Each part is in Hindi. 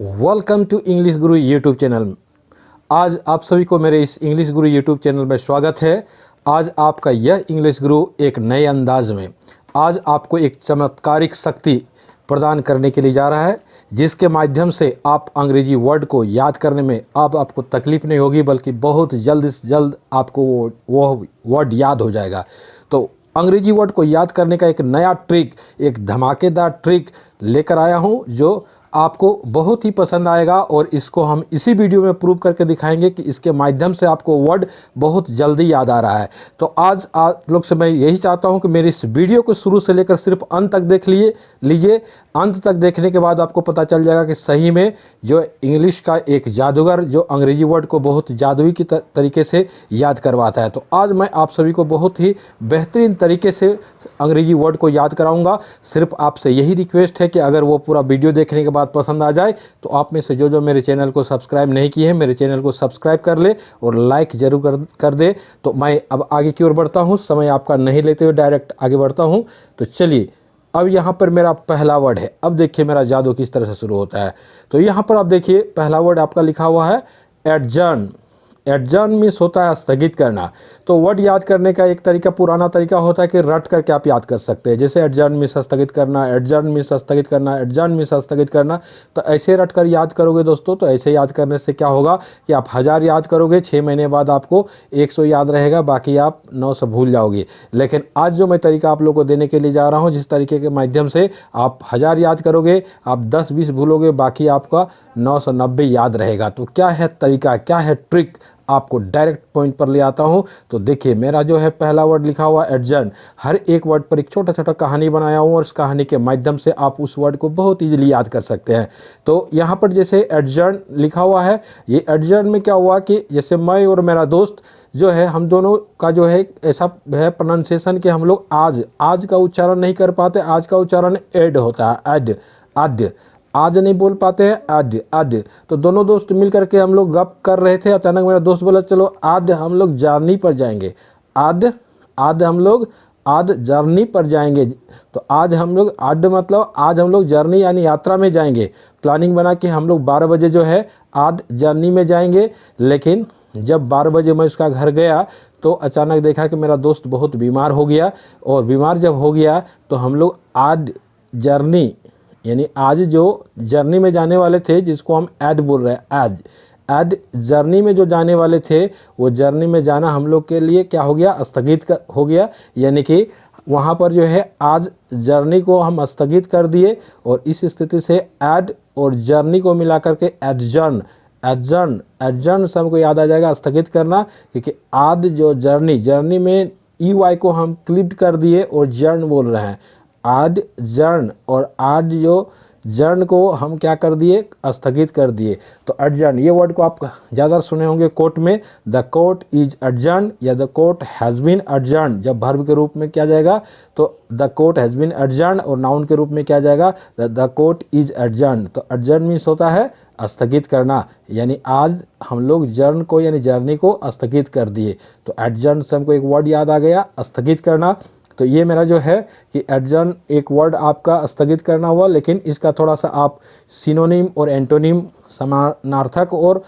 Welcome to English Guru YouTube channel. आज आप सभी को मेरे इस इंग्लिश गुरु यूट्यूब चैनल में स्वागत है। आज आपका यह इंग्लिश गुरु एक नए अंदाज में आज आपको एक चमत्कारिक शक्ति प्रदान करने के लिए जा रहा है, जिसके माध्यम से आप अंग्रेजी वर्ड को याद करने में अब आपको तकलीफ नहीं होगी, बल्कि बहुत जल्द से जल्द आपको वो वर्ड याद हो जाएगा। तो अंग्रेजी वर्ड को याद करने का एक नया ट्रिक, एक धमाकेदार ट्रिक लेकर आया हूँ जो आपको बहुत ही पसंद आएगा, और इसको हम इसी वीडियो में प्रूव करके दिखाएंगे कि इसके माध्यम से आपको वर्ड बहुत जल्दी याद आ रहा है। तो आज आप लोग से मैं यही चाहता हूं कि मेरी इस वीडियो को शुरू से लेकर सिर्फ अंत तक देख लीजिए। अंत तक देखने के बाद आपको पता चल जाएगा कि सही में जो इंग्लिश का एक जादूगर जो अंग्रेजी वर्ड को बहुत जादुई की तरीके से याद करवाता है। तो आज मैं आप सभी को बहुत ही बेहतरीन तरीके से अंग्रेजी वर्ड को याद कराऊंगा। सिर्फ आपसे यही रिक्वेस्ट है कि अगर वो पूरा वीडियो देखने के बाद पसंद आ जाए तो आप में से जो मेरे चैनल को सब्सक्राइब नहीं किए हैं, मेरे चैनल को सब्सक्राइब कर ले और लाइक जरूर कर दे। तो मैं अब आगे की ओर बढ़ता हूँ, समय आपका नहीं लेते हुए डायरेक्ट आगे बढ़ता हूँ। तो चलिए, अब यहाँ पर मेरा पहला वर्ड है। अब देखिए मेरा जादू किस तरह से शुरू होता है। तो यहाँ पर आप देखिए पहला वर्ड आपका लिखा हुआ है एडजर्न। एडजर्न मीन्स होता है स्थगित करना। तो वर्ड याद करने का एक तरीका, पुराना तरीका होता है कि रट करके आप याद कर सकते हैं। जैसे एडजर्न मीन्स स्थगित करना, एडजर्न मीन्स स्थगित करना, एडजर्न मीन्स स्थगित करना। तो ऐसे रट कर याद करोगे दोस्तों, तो ऐसे याद करने से क्या होगा कि आप 1000 याद करोगे, 6 महीने बाद आपको 100 याद रहेगा, बाकी आप 900 भूल जाओगे। लेकिन आज जो मैं तरीका आप लोग को देने के लिए जा रहा हूँ, जिस तरीके के माध्यम से आप 1000 याद करोगे, आप 10-20 भूलोगे, बाकी आपका 990 याद रहेगा। तो क्या है तरीका, क्या है ट्रिक, आपको डायरेक्ट पॉइंट पर ले आता हूं। तो देखिए मेरा जो है पहला वर्ड लिखा हुआ एडजर्न। हर एक वर्ड पर एक छोटा छोटा कहानी बनाया हूं, और इस कहानी के माध्यम से आप उस वर्ड को बहुत इजीली याद कर सकते हैं। तो यहाँ पर जैसे एडजर्न लिखा हुआ है, ये एडजर्न में क्या हुआ कि जैसे मैं और मेरा दोस्त जो है, हम दोनों का जो है ऐसा है प्रोनाउंसिएशन कि हम लोग आज का उच्चारण नहीं कर पाते। आज का उच्चारण एड होता है, एड, आद्य। आज नहीं बोल पाते हैं, आज। तो दोनों दोस्त मिल करके हम लोग गप कर रहे थे। अचानक मेरा दोस्त बोला चलो आज हम लोग जर्नी पर जाएंगे। आज हम लोग आज जर्नी पर जाएंगे। तो आज हम लोग मतलब आज हम लोग जर्नी यानी यात्रा में जाएंगे। प्लानिंग बना कि हम लोग 12 बजे जो है आज जर्नी में जाएंगे। लेकिन जब 12 बजे मैं उसका घर गया तो अचानक देखा कि मेरा दोस्त बहुत बीमार हो गया, और बीमार जब हो गया तो हम लोग आज जर्नी यानी आज जो जर्नी में जाने वाले थे, जिसको हम ऐड बोल रहे हैं, ऐड जर्नी में जो जाने वाले थे, वो जर्नी में जाना हम लोग के लिए क्या हो गया, स्थगित हो गया। यानी कि वहाँ पर जो है आज जर्नी को हम स्थगित कर दिए, और इस स्थिति से ऐड और जर्नी को मिला करके एडजर्न से हमको याद आ जाएगा स्थगित करना। क्योंकि आज जो जर्नी में EY को हम क्लिप कर दिए और जर्न बोल रहे हैं, आज जर्न, और आज जो जर्न को हम क्या कर दिए, स्थगित कर दिए। तो एडजर्न ये वर्ड को आप ज़्यादा सुने होंगे कोर्ट में, द कोर्ट इज एडजर्न या the court has been adjourn. जब वर्ब के रूप में क्या जाएगा तो the court has been adjourn, और नाउन के रूप में क्या जाएगा द कोर्ट इज एडजर्न। तो एडजर्न मीन्स होता है स्थगित करना, यानी आज हम लोग जर्न को यानी जर्नी को स्थगित कर दिए। तो एडजर्न से हमको एक वर्ड याद आ गया, स्थगित करना। तो ये मेरा जो है कि एडजर्न एक वर्ड आपका स्थगित करना हुआ, लेकिन इसका थोड़ा सा आप सिनोनिम और एंटोनिम, समानार्थक और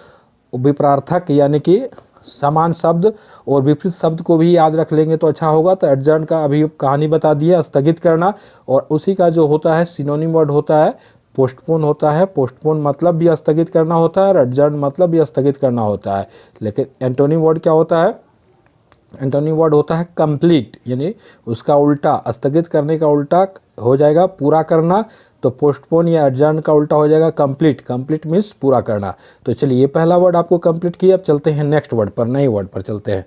विपरार्थक यानी कि समान शब्द और विपरीत शब्द को भी याद रख लेंगे तो अच्छा होगा। तो एडजर्न का अभी कहानी बता दिया, स्थगित करना, और उसी का जो होता है सिनोनिम वर्ड होता है पोस्टपोन होता है। पोस्टपोन मतलब भी स्थगित करना होता है, और एडजर्न मतलब भी स्थगित करना होता है। लेकिन एंटोनिम वर्ड क्या होता है, एंटोनिम वर्ड होता है कंप्लीट, यानी उसका उल्टा, स्थगित करने का उल्टा हो जाएगा पूरा करना। तो पोस्टपोन या एडजर्न का उल्टा हो जाएगा कंप्लीट। कंप्लीट मीन्स पूरा करना। तो चलिए ये पहला वर्ड आपको कंप्लीट किया। अब चलते हैं नेक्स्ट वर्ड पर, नए वर्ड पर चलते हैं।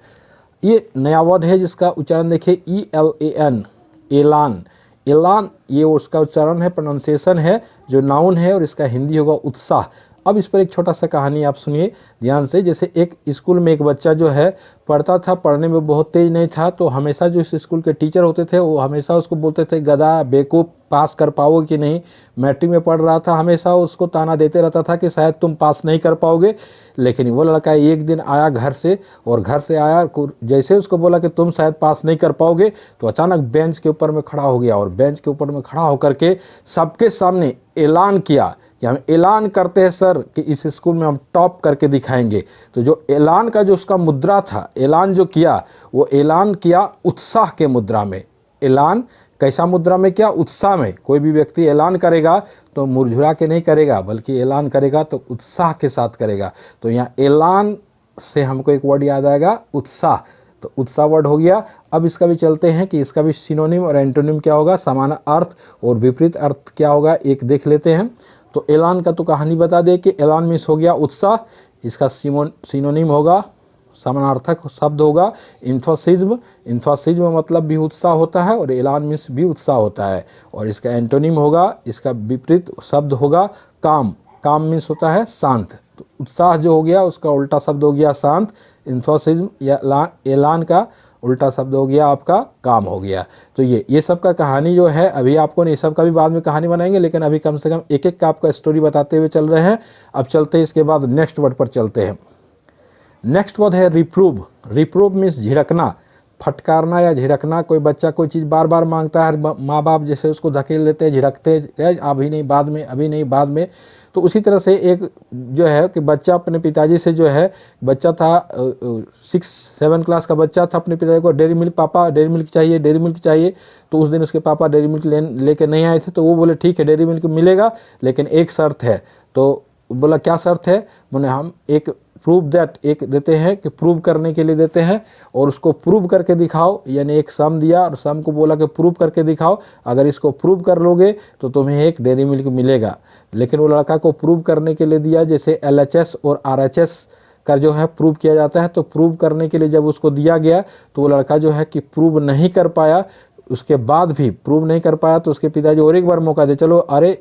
ये नया वर्ड है जिसका उच्चारण देखिए ELAN, एलान। एलान ये उसका उच्चारण है, प्रोनाउंसिएशन है, जो नाउन है, और इसका हिंदी होगा उत्साह। अब इस पर एक छोटा सा कहानी आप सुनिए ध्यान से। जैसे एक स्कूल में एक बच्चा जो है पढ़ता था, पढ़ने में बहुत तेज नहीं था, तो हमेशा जो इस स्कूल के टीचर होते थे वो हमेशा उसको बोलते थे गधा, बेवकूफ़, पास कर पाओगे कि नहीं। मैट्रिक में पढ़ रहा था, हमेशा उसको ताना देते रहता था कि शायद तुम पास नहीं कर पाओगे। लेकिन वो लड़का एक दिन आया घर से, और घर से आया, जैसे उसको बोला कि तुम शायद पास नहीं कर पाओगे, तो अचानक बेंच के ऊपर में खड़ा हो गया, और बेंच के ऊपर में खड़ा होकर के सबके सामने ऐलान किया कि हम ऐलान करते हैं सर कि इस स्कूल में हम टॉप करके दिखाएंगे। तो जो ऐलान का जो उसका मुद्रा था, ऐलान जो किया, वो ऐलान किया उत्साह के मुद्रा में। ऐलान कैसा मुद्रा में किया? उत्साह में। कोई भी व्यक्ति ऐलान करेगा तो मुरझुरा के नहीं करेगा, बल्कि ऐलान करेगा तो उत्साह के साथ करेगा। तो यहाँ ऐलान से हमको एक वर्ड याद आएगा, उत्साह। तो उत्साह वर्ड हो गया। अब इसका भी चलते हैं कि इसका भी सिनोनिम और एंटोनिम क्या होगा, समान अर्थ और विपरीत अर्थ क्या होगा, एक देख लेते हैं। तो ऐलान का तो कहानी बता दे कि ऐलान मीन्स हो गया उत्साह, इसका सिनोनिम होगा, समानार्थक शब्द होगा इंथुसिज्म। इंथुसिज्म मतलब भी उत्साह होता है, और ऐलान मीन्स भी उत्साह होता है। और इसका एंटोनिम होगा, इसका विपरीत शब्द होगा काम। काम मीन्स होता है शांत। तो उत्साह जो हो गया उसका उल्टा शब्द हो गया शांत। इंथुसिज्म या ऐलान का उल्टा शब्द हो गया आपका काम हो गया। तो ये सब का कहानी जो है, अभी आपको नहीं, सब का भी बाद में कहानी बनाएंगे, लेकिन अभी कम से कम एक एक का आपका स्टोरी बताते हुए चल रहे हैं। अब चलते हैं इसके बाद नेक्स्ट वर्ड पर चलते हैं। नेक्स्ट वर्ड है रिप्रूव। रिप्रूव मीन्स झिड़कना, फटकारना या झिड़कना। कोई बच्चा कोई चीज़ बार बार मांगता है, माँ बाप जैसे उसको धकेल देते हैं, झिड़कते हैं, अभी नहीं बाद में, अभी नहीं बाद में। तो उसी तरह से एक जो है कि बच्चा अपने पिताजी से जो है, बच्चा था 6-7 क्लास का बच्चा था, अपने पिताजी को डेयरी मिल्क, पापा डेयरी मिल्क चाहिए, डेयरी मिल्क चाहिए। तो उस दिन उसके पापा डेयरी मिल्क लेके नहीं आए थे, तो वो बोले ठीक है डेयरी मिल्क मिलेगा, लेकिन एक शर्त है। तो बोला क्या शर्त है? बोले हम एक प्रूव दैट, एक देते हैं कि प्रूव करने के लिए देते हैं, और उसको प्रूव करके दिखाओ। यानी एक सम दिया और सम को बोला कि प्रूव करके दिखाओ, अगर इसको प्रूव कर लोगे तो तुम्हें एक डेयरी मिल्क मिलेगा। लेकिन वो लड़का को प्रूव करने के लिए दिया, जैसे LHS और RHS का जो है प्रूव किया जाता है। तो प्रूव करने के लिए जब उसको दिया गया तो वो लड़का जो है कि प्रूव नहीं कर पाया, उसके बाद भी प्रूव नहीं कर पाया। तो उसके पिताजी और एक बार मौका दे, चलो अरे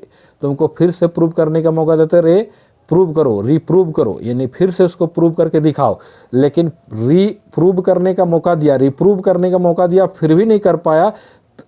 तुमको फिर से प्रूव करने का मौका देते, रे प्रूव करो, रीप्रूव करो, यानी फिर से उसको प्रूव करके दिखाओ। लेकिन रीप्रूव करने का मौका दिया, रीप्रूव करने का मौका दिया, फिर भी नहीं कर पाया।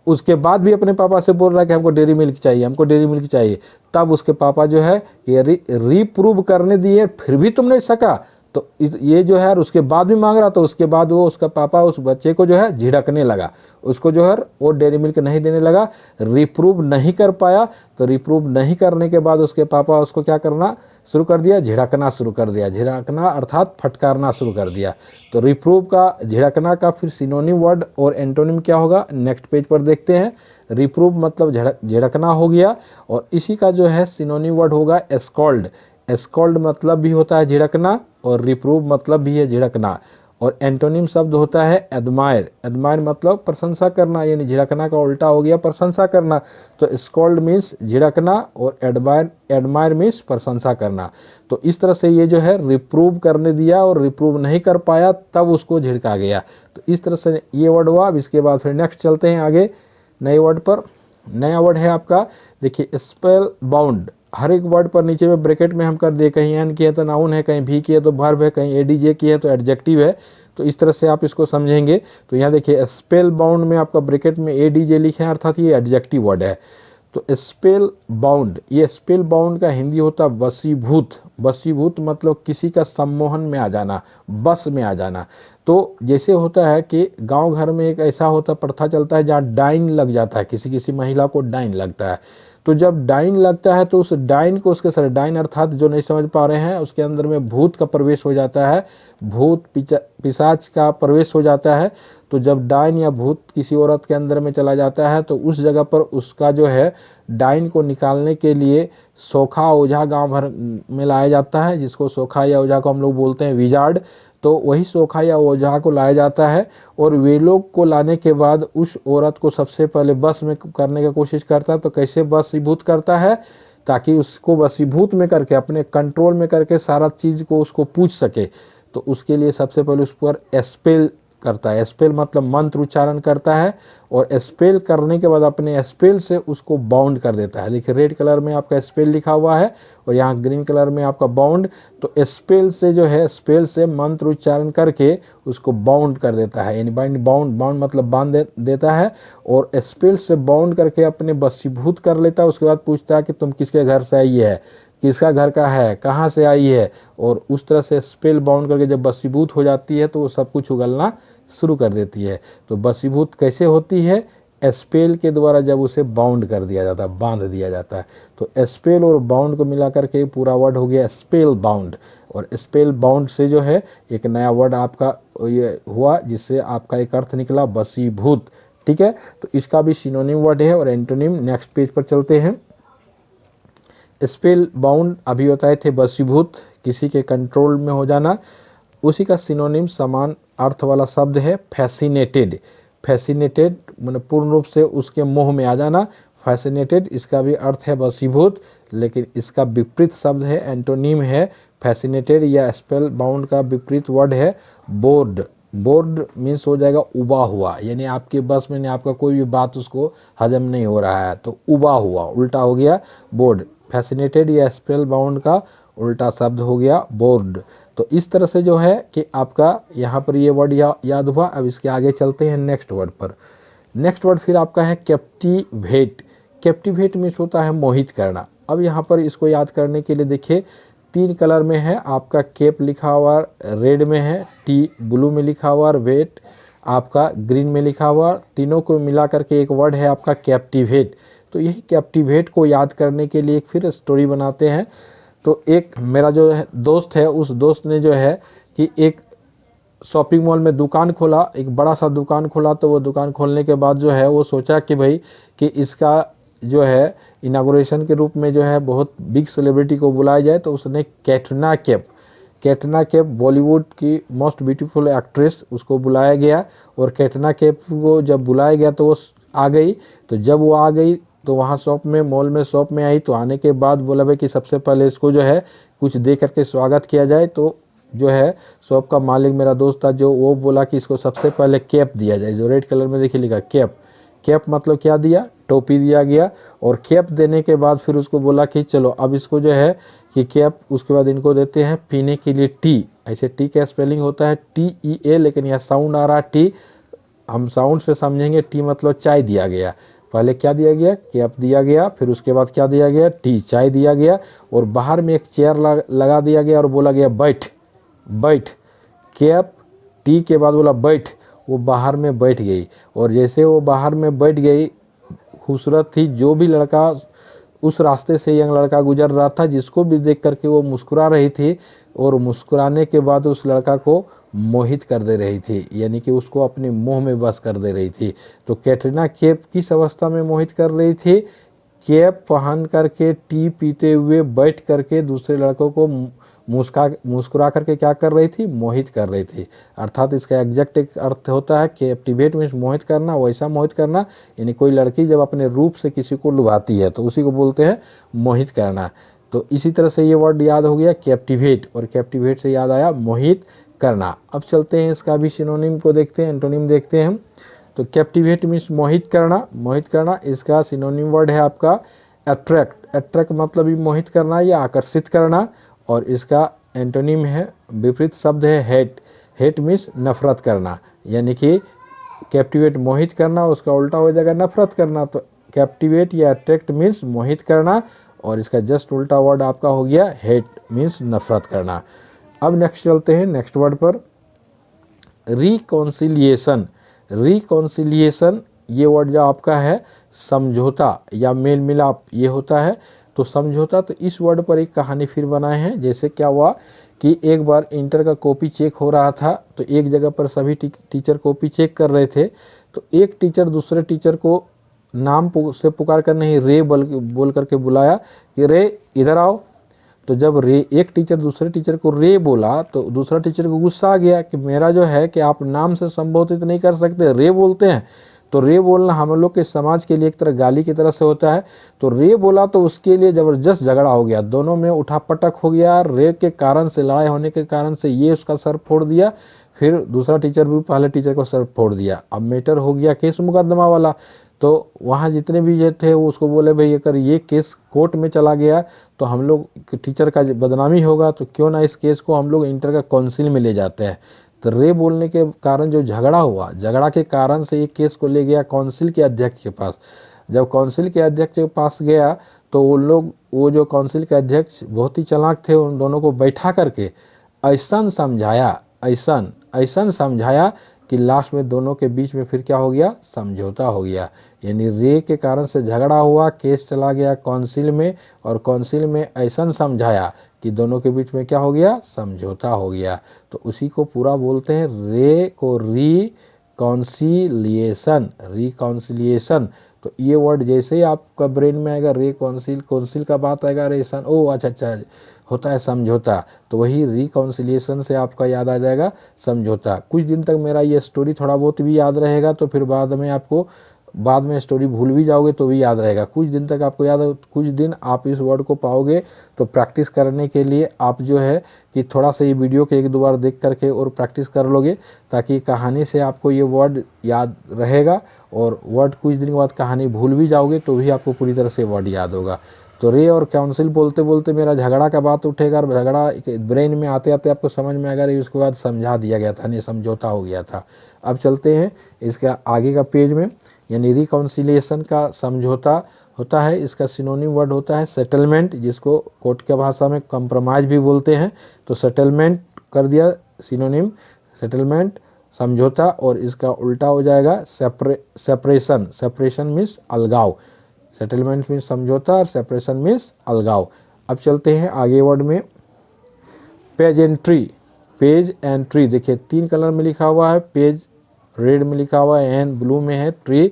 उसके बाद भी अपने पापा से बोल रहा है कि हमको डेयरी मिल्क चाहिए, हमको डेयरी मिल्क चाहिए। तब उसके पापा जो है ये रीप्रूव करने दिए, फिर भी तुम नहीं सका, तो ये जो है उसके बाद भी मांग रहा। तो उसके बाद वो उसका पापा उस बच्चे को जो है झिड़कने लगा, उसको जो है वो डेयरी मिल्क नहीं देने लगा। रिप्रूव नहीं कर पाया, तो रिप्रूव नहीं करने के बाद उसके पापा उसको क्या करना शुरू कर दिया, झिड़कना शुरू कर दिया। झिड़कना अर्थात फटकारना शुरू कर दिया। तो रिप्रूव का, झिड़कना का फिर सिनोनिम वर्ड और एंटोनिम क्या होगा, नेक्स्ट पेज पर देखते हैं। रिप्रूव मतलब झिड़कना हो गया, और इसी का जो है सिनोनिम वर्ड होगा एस्कॉल्ड। एस्कॉल्ड मतलब भी होता है झिड़कना, और रिप्रूव मतलब भी है झिड़कना। और एंटोनिम शब्द होता है एडमायर। एडमायर मतलब प्रशंसा करना, यानी झिड़कना का उल्टा हो गया प्रशंसा करना। तो स्कॉल्ड मीन्स झिड़कना, और एडमायर मीन्स प्रशंसा करना। तो इस तरह से ये जो है रिप्रूव करने दिया और रिप्रूव नहीं कर पाया, तब उसको झिड़का गया। तो इस तरह से ये वर्ड हुआ। अब इसके बाद फिर नेक्स्ट चलते हैं आगे नए वर्ड पर। नया वर्ड है आपका, देखिए स्पेल बाउंड। हर एक वर्ड पर नीचे में ब्रैकेट में हम कर दिए, कहीं एन की है तो नाउन है, कहीं भी की है तो वर्ब है, कहीं एडीजे की है तो एडजेक्टिव है। तो इस तरह से आप इसको समझेंगे। तो यहाँ देखिए स्पेल बाउंड में आपका ब्रैकेट में एडीजे लिखे हैं, अर्थात ये एडजेक्टिव वर्ड है। तो स्पेल बाउंड, ये स्पेल बाउंड का हिंदी होता है वशीभूत। वशीभूत मतलब किसी का सम्मोहन में आ जाना, बस में आ जाना। तो जैसे होता है कि गांव घर में एक ऐसा होता प्रथा चलता है जहाँ डाइन लग जाता है, किसी किसी महिला को डाइन लगता है। तो जब डाइन लगता है तो उस डाइन को उसके सर, डाइन अर्थात जो नहीं समझ पा रहे हैं, उसके अंदर में भूत का प्रवेश हो जाता है, भूत पिशाच का प्रवेश हो जाता है। तो जब डाइन या भूत किसी औरत के अंदर में चला जाता है, तो उस जगह पर उसका जो है डाइन को निकालने के लिए सोखा ओझा गांव भर में लाया जाता है, जिसको सोखा या ओझा को हम लोग बोलते हैं विजार्ड। तो वही सोखा या ओझा को लाया जाता है, और वे लोग को लाने के बाद उस औरत को सबसे पहले बस में करने की कोशिश करता है। तो कैसे वशीभूत करता है, ताकि उसको वशीभूत में करके, अपने कंट्रोल में करके सारा चीज़ को उसको पूछ सके। तो उसके लिए सबसे पहले उस पर स्पेल करता है। स्पेल मतलब मंत्र उच्चारण करता है, और स्पेल करने के बाद अपने स्पेल से उसको बाउंड कर देता है। देखिए रेड कलर में आपका स्पेल लिखा हुआ है और यहाँ ग्रीन कलर में आपका बाउंड। तो स्पेल से जो है, स्पेल से मंत्र उच्चारण करके उसको बाउंड कर देता है, यानी बाउंड मतलब बांध देता है, और स्पेल से बाउंड करके अपने वशीभूत कर लेता है। उसके बाद पूछता है कि तुम किसके घर से आई है, किसका घर का है, कहाँ से आई है, और उस तरह से स्पेल बाउंड करके जब वशीभूत हो जाती है तो वो सब कुछ उगलना शुरू कर देती है। तो वशीभूत कैसे होती है? स्पेल के द्वारा जब उसे बाउंड कर दिया जाता है, बांध दिया जाता है। तो स्पेल और बाउंड को मिलाकर के पूरा वर्ड हो गया स्पेल बाउंड, और स्पेल बाउंड से जो है एक नया वर्ड आपका ये हुआ, जिससे आपका एक अर्थ निकला वशीभूत। ठीक है, तो इसका भी सिनोनिम वर्ड है और एंटोनिम। नेक्स्ट पेज पर चलते हैं। स्पेल बाउंड अभी बताए थे वशीभूत, किसी के कंट्रोल में हो जाना। उसी का सिनोनिम समान अर्थ वाला शब्द है फैसिनेटेड। फैसिनेटेड माने पूर्ण रूप से उसके मोह में आ जाना। फैसिनेटेड इसका भी अर्थ है वशीभूत, लेकिन इसका विपरीत शब्द है, एंटोनिम है फैसिनेटेड या स्पेल बाउंड का विपरीत वर्ड है बोर्ड। बोर्ड मीन्स हो जाएगा उबा हुआ, यानी आपके बस में नहीं, आपका कोई भी बात उसको हजम नहीं हो रहा है, तो उबा हुआ, उल्टा हो गया बोर्ड। फैसिनेटेड या स्पेल बाउंड का उल्टा शब्द हो गया बोर्ड। तो इस तरह से जो है कि आपका यहाँ पर ये वर्ड याद हुआ। अब इसके आगे चलते हैं नेक्स्ट वर्ड पर। नेक्स्ट वर्ड फिर आपका है कैप्टिवेट। कैप्टिवेट मीन्स होता है मोहित करना। अब यहाँ पर इसको याद करने के लिए देखिए 3 कलर में है आपका, केप लिखा हुआ रेड में है, टी ब्लू में लिखा हुआ, वेट आपका ग्रीन में लिखा हुआ, तीनों को मिला करके एक वर्ड है आपका कैप्टिवेट। तो यही कैप्टिवेट को याद करने के लिए एक फिर स्टोरी बनाते हैं। तो एक मेरा जो है दोस्त है, उस दोस्त ने जो है कि एक शॉपिंग मॉल में दुकान खोला, एक बड़ा सा दुकान खोला। तो वो दुकान खोलने के बाद जो है वो सोचा कि भाई कि इसका जो है इनागुरेशन के रूप में जो है बहुत बिग सेलिब्रिटी को बुलाया जाए। तो उसने कैटरीना कैफ बॉलीवुड की मोस्ट ब्यूटीफुल एक्ट्रेस, उसको बुलाया गया। और कैटरीना कैफ को जब बुलाया गया तो वो आ गई। तो जब वो आ गई तो वहाँ मॉल में शॉप में आई। तो आने के बाद बोला भाई कि सबसे पहले इसको जो है कुछ दे करके स्वागत किया जाए। तो जो है शॉप का मालिक मेरा दोस्त था, जो वो बोला कि इसको सबसे पहले कैप दिया जाए, जो रेड कलर में देखिए लिखा कैप मतलब क्या दिया, टोपी दिया गया। और कैप देने के बाद फिर उसको बोला कि चलो अब इसको जो है कि कैप, उसके बाद इनको देते हैं पीने के लिए टी। ऐसे टी का स्पेलिंग होता है TEA, लेकिन यह साउंड आ रहा टी, हम साउंड से समझेंगे। टी मतलब चाय दिया गया। पहले क्या दिया गया, कैप दिया गया, फिर उसके बाद क्या दिया गया, टी चाय दिया गया। और बाहर में एक चेयर लगा दिया गया और बोला गया बैठ। कैप टी के बाद बोला बैठ, वो बाहर में बैठ गई। और जैसे वो बाहर में बैठ गई, खूबसूरत थी, जो भी लड़का उस रास्ते से यंग लड़का गुजर रहा था, जिसको भी देख करके वो मुस्कुरा रही थी। और मुस्कुराने के बाद उस लड़का को मोहित कर दे रही थी, यानी कि उसको अपने मोह में बस कर दे रही थी। तो कैटरीना कैफ किस अवस्था में मोहित कर रही थी? कैप पहन करके टी पीते हुए बैठ करके दूसरे लड़कों को मुस्कुरा करके क्या कर रही थी, मोहित कर रही थी। अर्थात इसका एग्जैक्ट एक अर्थ होता है कैप्टिवेट मीन्स मोहित करना, वैसा मोहित करना, यानी कोई लड़की जब अपने रूप से किसी को लुभाती है तो उसी को बोलते हैं मोहित करना। तो इसी तरह से ये वर्ड याद हो गया कैप्टिवेट, और कैप्टिवेट से याद आया मोहित करना। अब चलते हैं इसका भी सिनोनिम को देखते हैं, एंटोनिम देखते हैं। तो कैप्टिवेट मीन्स मोहित करना, इसका सिनोनिम वर्ड है आपका अट्रैक्ट मतलब भी मोहित करना या आकर्षित करना। और इसका एंटोनिम है, विपरीत शब्द है हेट मीन्स नफरत करना, यानी कि कैप्टिवेट मोहित करना, उसका उल्टा हो जाएगा नफरत करना। तो कैप्टिवेट या अट्रैक्ट मीन्स मोहित करना, और इसका जस्ट उल्टा वर्ड आपका हो गया हेट मीन्स नफरत करना। अब नेक्स्ट चलते हैं नेक्स्ट वर्ड पर, रिकॉन्सिलिएशन। ये वर्ड जो आपका है समझौता या मेल मिलाप, ये होता है। तो समझौता, तो इस वर्ड पर एक कहानी फिर बनाए हैं। जैसे क्या हुआ कि एक बार इंटर का कॉपी चेक हो रहा था, तो एक जगह पर सभी टीचर कॉपी चेक कर रहे थे। तो एक टीचर दूसरे टीचर को नाम से पुकार कर नहीं, रे बोल करके बुलाया कि रे इधर आओ। तो जब एक टीचर दूसरे टीचर को रे बोला तो दूसरा टीचर को गुस्सा आ गया कि मेरा जो है कि आप नाम से संबोधित नहीं कर सकते, रे बोलते हैं। तो रे बोलना हम लोग के समाज के लिए एक तरह गाली की तरह से होता है। तो रे बोला तो उसके लिए ज़बरदस्त झगड़ा हो गया, दोनों में उठापटक हो गया। रे के कारण से, लड़ाई होने के कारण से ये उसका सर फोड़ दिया, फिर दूसरा टीचर भी पहले टीचर को सर फोड़ दिया। अब मैटर हो गया केस मुकदमा वाला, तो वहाँ जितने भी ये थे वो उसको बोले भाई अगर ये केस कोर्ट में चला गया तो हम लोग टीचर का बदनामी होगा, तो क्यों ना इस केस को हम लोग इंटर का काउंसिल में ले जाते हैं। तो रे बोलने के कारण जो झगड़ा हुआ, झगड़ा के कारण से ये केस को ले गया काउंसिल के अध्यक्ष के पास। जब काउंसिल के अध्यक्ष के पास गया तो वो जो काउंसिल के अध्यक्ष बहुत ही चालाक थे, उन दोनों को बैठा करके ऐसा समझाया कि लास्ट में दोनों के बीच में फिर क्या हो गया, समझौता हो गया। यानी रे के कारण से झगड़ा हुआ, केस चला गया काउंसिल में, और काउंसिल में ऐसा समझाया कि दोनों के बीच में क्या हो गया, समझौता हो गया। तो उसी को पूरा बोलते हैं रे को रिकॉन्सिलिएशन। तो ये वर्ड जैसे ही आपका ब्रेन में आएगा रे काउंसिल का बात आएगा, रेसन, ओ अच्छा होता है समझौता, तो वही रिकॉन्सिलिएशन से आपका याद आ जाएगा समझौता। कुछ दिन तक मेरा ये स्टोरी थोड़ा बहुत भी याद रहेगा, तो फिर बाद में स्टोरी भूल भी जाओगे तो भी याद रहेगा। कुछ दिन तक आपको याद है, कुछ दिन आप इस वर्ड को पाओगे। तो प्रैक्टिस करने के लिए आप जो है कि थोड़ा सा ये वीडियो के 1-2 बार देख करके और प्रैक्टिस कर लोगे, ताकि कहानी से आपको ये वर्ड याद रहेगा। और वर्ड कुछ दिन के बाद कहानी भूल भी जाओगे तो भी आपको पूरी तरह से वर्ड याद होगा। तो रे और काउंसिल बोलते बोलते मेरा झगड़ा का बात उठेगा, और झगड़ा ब्रेन में आते आते आपको समझ में आएगा, रे उसके बाद समझा दिया गया था, नहीं समझौता हो गया था। अब चलते हैं इसका आगे का पेज में। यानी रिकॉन्सिलिएशन का समझौता होता है, इसका सिनोनिम वर्ड होता है सेटलमेंट, जिसको कोर्ट की भाषा में कंप्रोमाइज भी बोलते हैं। तो सेटलमेंट कर दिया सिनोनिम, सेटलमेंट समझौता, और इसका उल्टा हो जाएगा सेपरेशन मीन्स अलगाव। सेटलमेंट मीन्स समझौता और सेपरेशन मीन्स अलगाव। अब चलते हैं आगे वर्ड में। पेज एंड ट्री देखिए 3 कलर में लिखा हुआ है, पेज रेड में लिखा हुआ है, एंड ब्लू में है, ट्री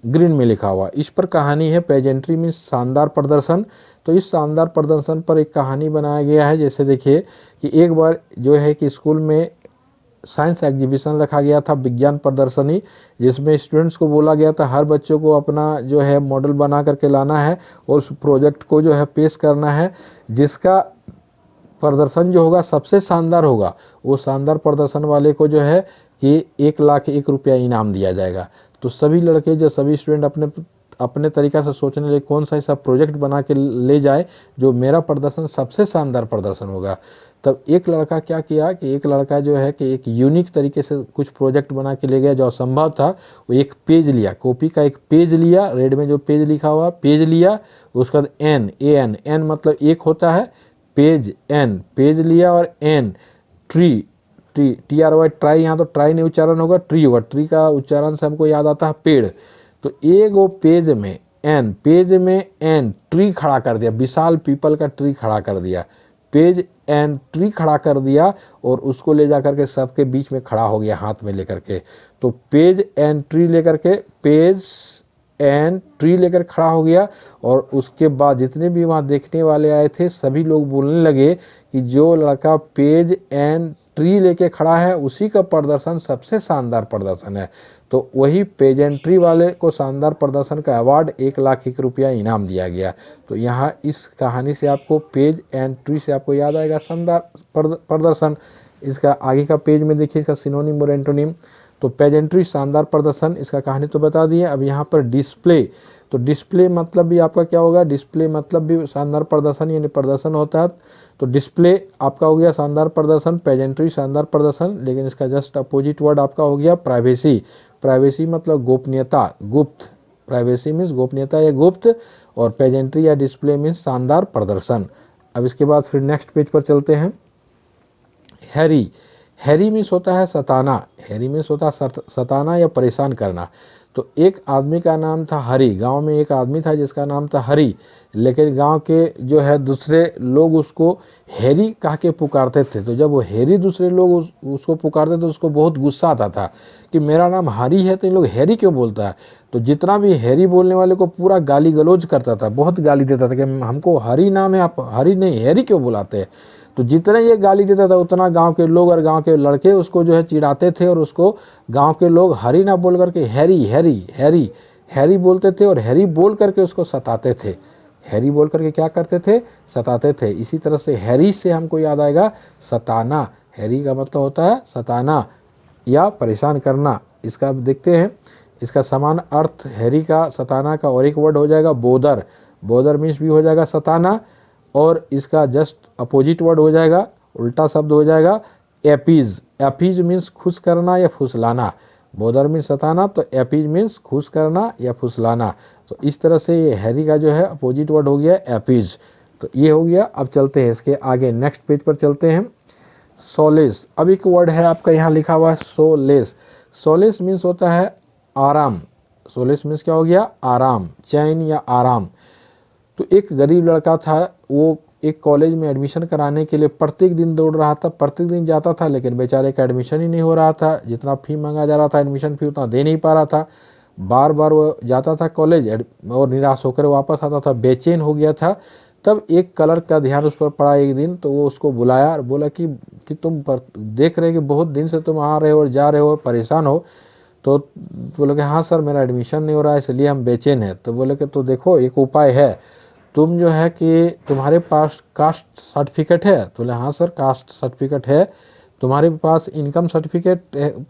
ग्रीन में लिखा हुआ। इस पर कहानी है, पेजेंट्री मीन्स शानदार प्रदर्शन। तो इस शानदार प्रदर्शन पर एक कहानी बनाया गया है। जैसे देखिए कि एक बार जो है कि स्कूल में साइंस एग्जीबिशन रखा गया था, विज्ञान प्रदर्शनी, जिसमें स्टूडेंट्स को बोला गया था हर बच्चों को अपना जो है मॉडल बना करके लाना है और उस प्रोजेक्ट को जो है पेश करना है, जिसका प्रदर्शन जो होगा सबसे शानदार होगा, वो शानदार प्रदर्शन वाले को जो है कि 1,01,000 रुपया इनाम दिया जाएगा। तो सभी लड़के जो सभी स्टूडेंट अपने तरीक़ा से सोचने लगे कौन सा ऐसा प्रोजेक्ट बना के ले जाए जो मेरा प्रदर्शन सबसे शानदार प्रदर्शन होगा। तब एक लड़का क्या किया कि एक लड़का जो है कि एक यूनिक तरीके से कुछ प्रोजेक्ट बना के ले गया, जो असंभव था। वो एक पेज लिया, कॉपी का एक पेज लिया, रेड में जो पेज लिखा हुआ पेज लिया, उसके बाद एन मतलब एक होता है, पेज एन पेज लिया, और एन ट्री TRY ट्राई, यहाँ तो ट्राई नहीं उच्चारण होगा, ट्री होगा। ट्री का उच्चारण से हमको याद आता है पेड़। तो एक वो पेज में एन ट्री खड़ा कर दिया, विशाल पीपल का ट्री खड़ा कर दिया, पेज एंड ट्री खड़ा कर दिया, और उसको ले जा करके सबके बीच में खड़ा हो गया हाथ में लेकर के। तो पेज एंड ट्री लेकर खड़ा हो गया। और उसके बाद जितने भी वहाँ देखने वाले आए थे सभी लोग बोलने लगे कि जो लड़का पेज एंड ट्री लेके खड़ा है उसी का प्रदर्शन सबसे शानदार प्रदर्शन है। तो वही पेजेंट्री वाले को शानदार प्रदर्शन का अवार्ड 1,01,000 रुपया इनाम दिया गया। तो यहाँ इस कहानी से आपको पेज एंड ट्री से आपको याद आएगा शानदार प्रदर्शन। इसका आगे का पेज में देखिए इसका सिनोनिम और एंटोनिम। तो पेजेंट्री शानदार प्रदर्शन, इसका कहानी तो बता दिए। अब यहाँ पर डिस्प्ले, तो डिस्प्ले मतलब भी आपका क्या होगा, डिस्प्ले मतलब भी शानदार प्रदर्शन यानी प्रदर्शन होता है। तो डिस्प्ले आपका हो गया शानदार प्रदर्शन, पेजेंट्री शानदार प्रदर्शन, लेकिन इसका जस्ट अपोजिट वर्ड आपका हो गया प्राइवेसी मतलब गोपनीयता, गुप्त। प्राइवेसी मीन्स गोपनीयता या गुप्त, और पेजेंट्री या डिस्प्ले मीन्स शानदार प्रदर्शन। अब इसके बाद फिर नेक्स्ट पेज पर चलते हैं। हैरी मीन्स होता है सताना या परेशान करना। तो एक आदमी का नाम था हरी, गांव में एक आदमी था जिसका नाम था हरी, लेकिन गांव के जो है दूसरे लोग उसको हैरी कह के पुकारते थे। तो जब वो हैरी दूसरे लोग उसको पुकारते थे उसको बहुत गुस्सा आता था कि मेरा नाम हरी है तो इन लोग हैरी क्यों बोलता है। तो जितना भी हैरी बोलने वाले को पूरा गाली गलौज करता था, बहुत गाली देता था कि हमको हरी नाम है, आप हरी नहीं हैरी क्यों बुलाते हैं। तो जितना ये गाली देता था उतना गांव के लोग और गांव के लड़के उसको जो है चिढ़ाते थे, और उसको गांव के लोग हरी ना बोल करके हैरी बोलते थे, और हैरी बोल करके उसको सताते थे। हैरी बोल करके क्या करते थे, सताते थे। इसी तरह से हैरी से हमको याद आएगा सताना, हैरी का मतलब होता है सताना या परेशान करना। इसका अब देखते हैं, इसका समान अर्थ हैरी का सताना का और एक वर्ड हो जाएगा बोदर। बोदर मीन्स भी हो जाएगा सताना, और इसका जस्ट अपोजिट वर्ड हो जाएगा, उल्टा शब्द हो जाएगा एपीज। एपीज मीन्स खुश करना या फुसलाना। बोदर मीन्स सताना, तो एपीज मीन्स खुश करना या फुसलाना। तो इस तरह से ये हैरी का जो है अपोजिट वर्ड हो गया एपीज। तो ये हो गया। अब चलते हैं इसके आगे, नेक्स्ट पेज पर चलते हैं। सोलेस, अब एक वर्ड है आपका यहाँ लिखा हुआ है सोलेस। सोलेस मीन्स होता है आराम। सोलेस मीन्स क्या हो गया? आराम, चैन या आराम। तो एक गरीब लड़का था, वो एक कॉलेज में एडमिशन कराने के लिए प्रत्येक दिन दौड़ रहा था, प्रत्येक दिन जाता था, लेकिन बेचारे का एडमिशन ही नहीं हो रहा था। जितना फ़ी मांगा जा रहा था एडमिशन फ़ी उतना दे नहीं पा रहा था। बार बार वो जाता था कॉलेज और निराश होकर वापस आता था, बेचैन हो गया था। तब एक क्लर्क का ध्यान उस पर पड़ा एक दिन, तो वो उसको बुलाया और बोला कि तुम देख रहे कि बहुत दिन से तुम आ रहे हो और जा रहे हो, परेशान हो। तो बोले कि हाँ सर, मेरा एडमिशन नहीं हो रहा है इसलिए हम बेचैन हैं। तो बोले कि तो देखो एक उपाय है, तुम जो है कि तुम्हारे पास कास्ट सर्टिफिकेट है? तो बोले हाँ सर कास्ट सर्टिफिकेट है। तुम्हारे पास इनकम सर्टिफिकेट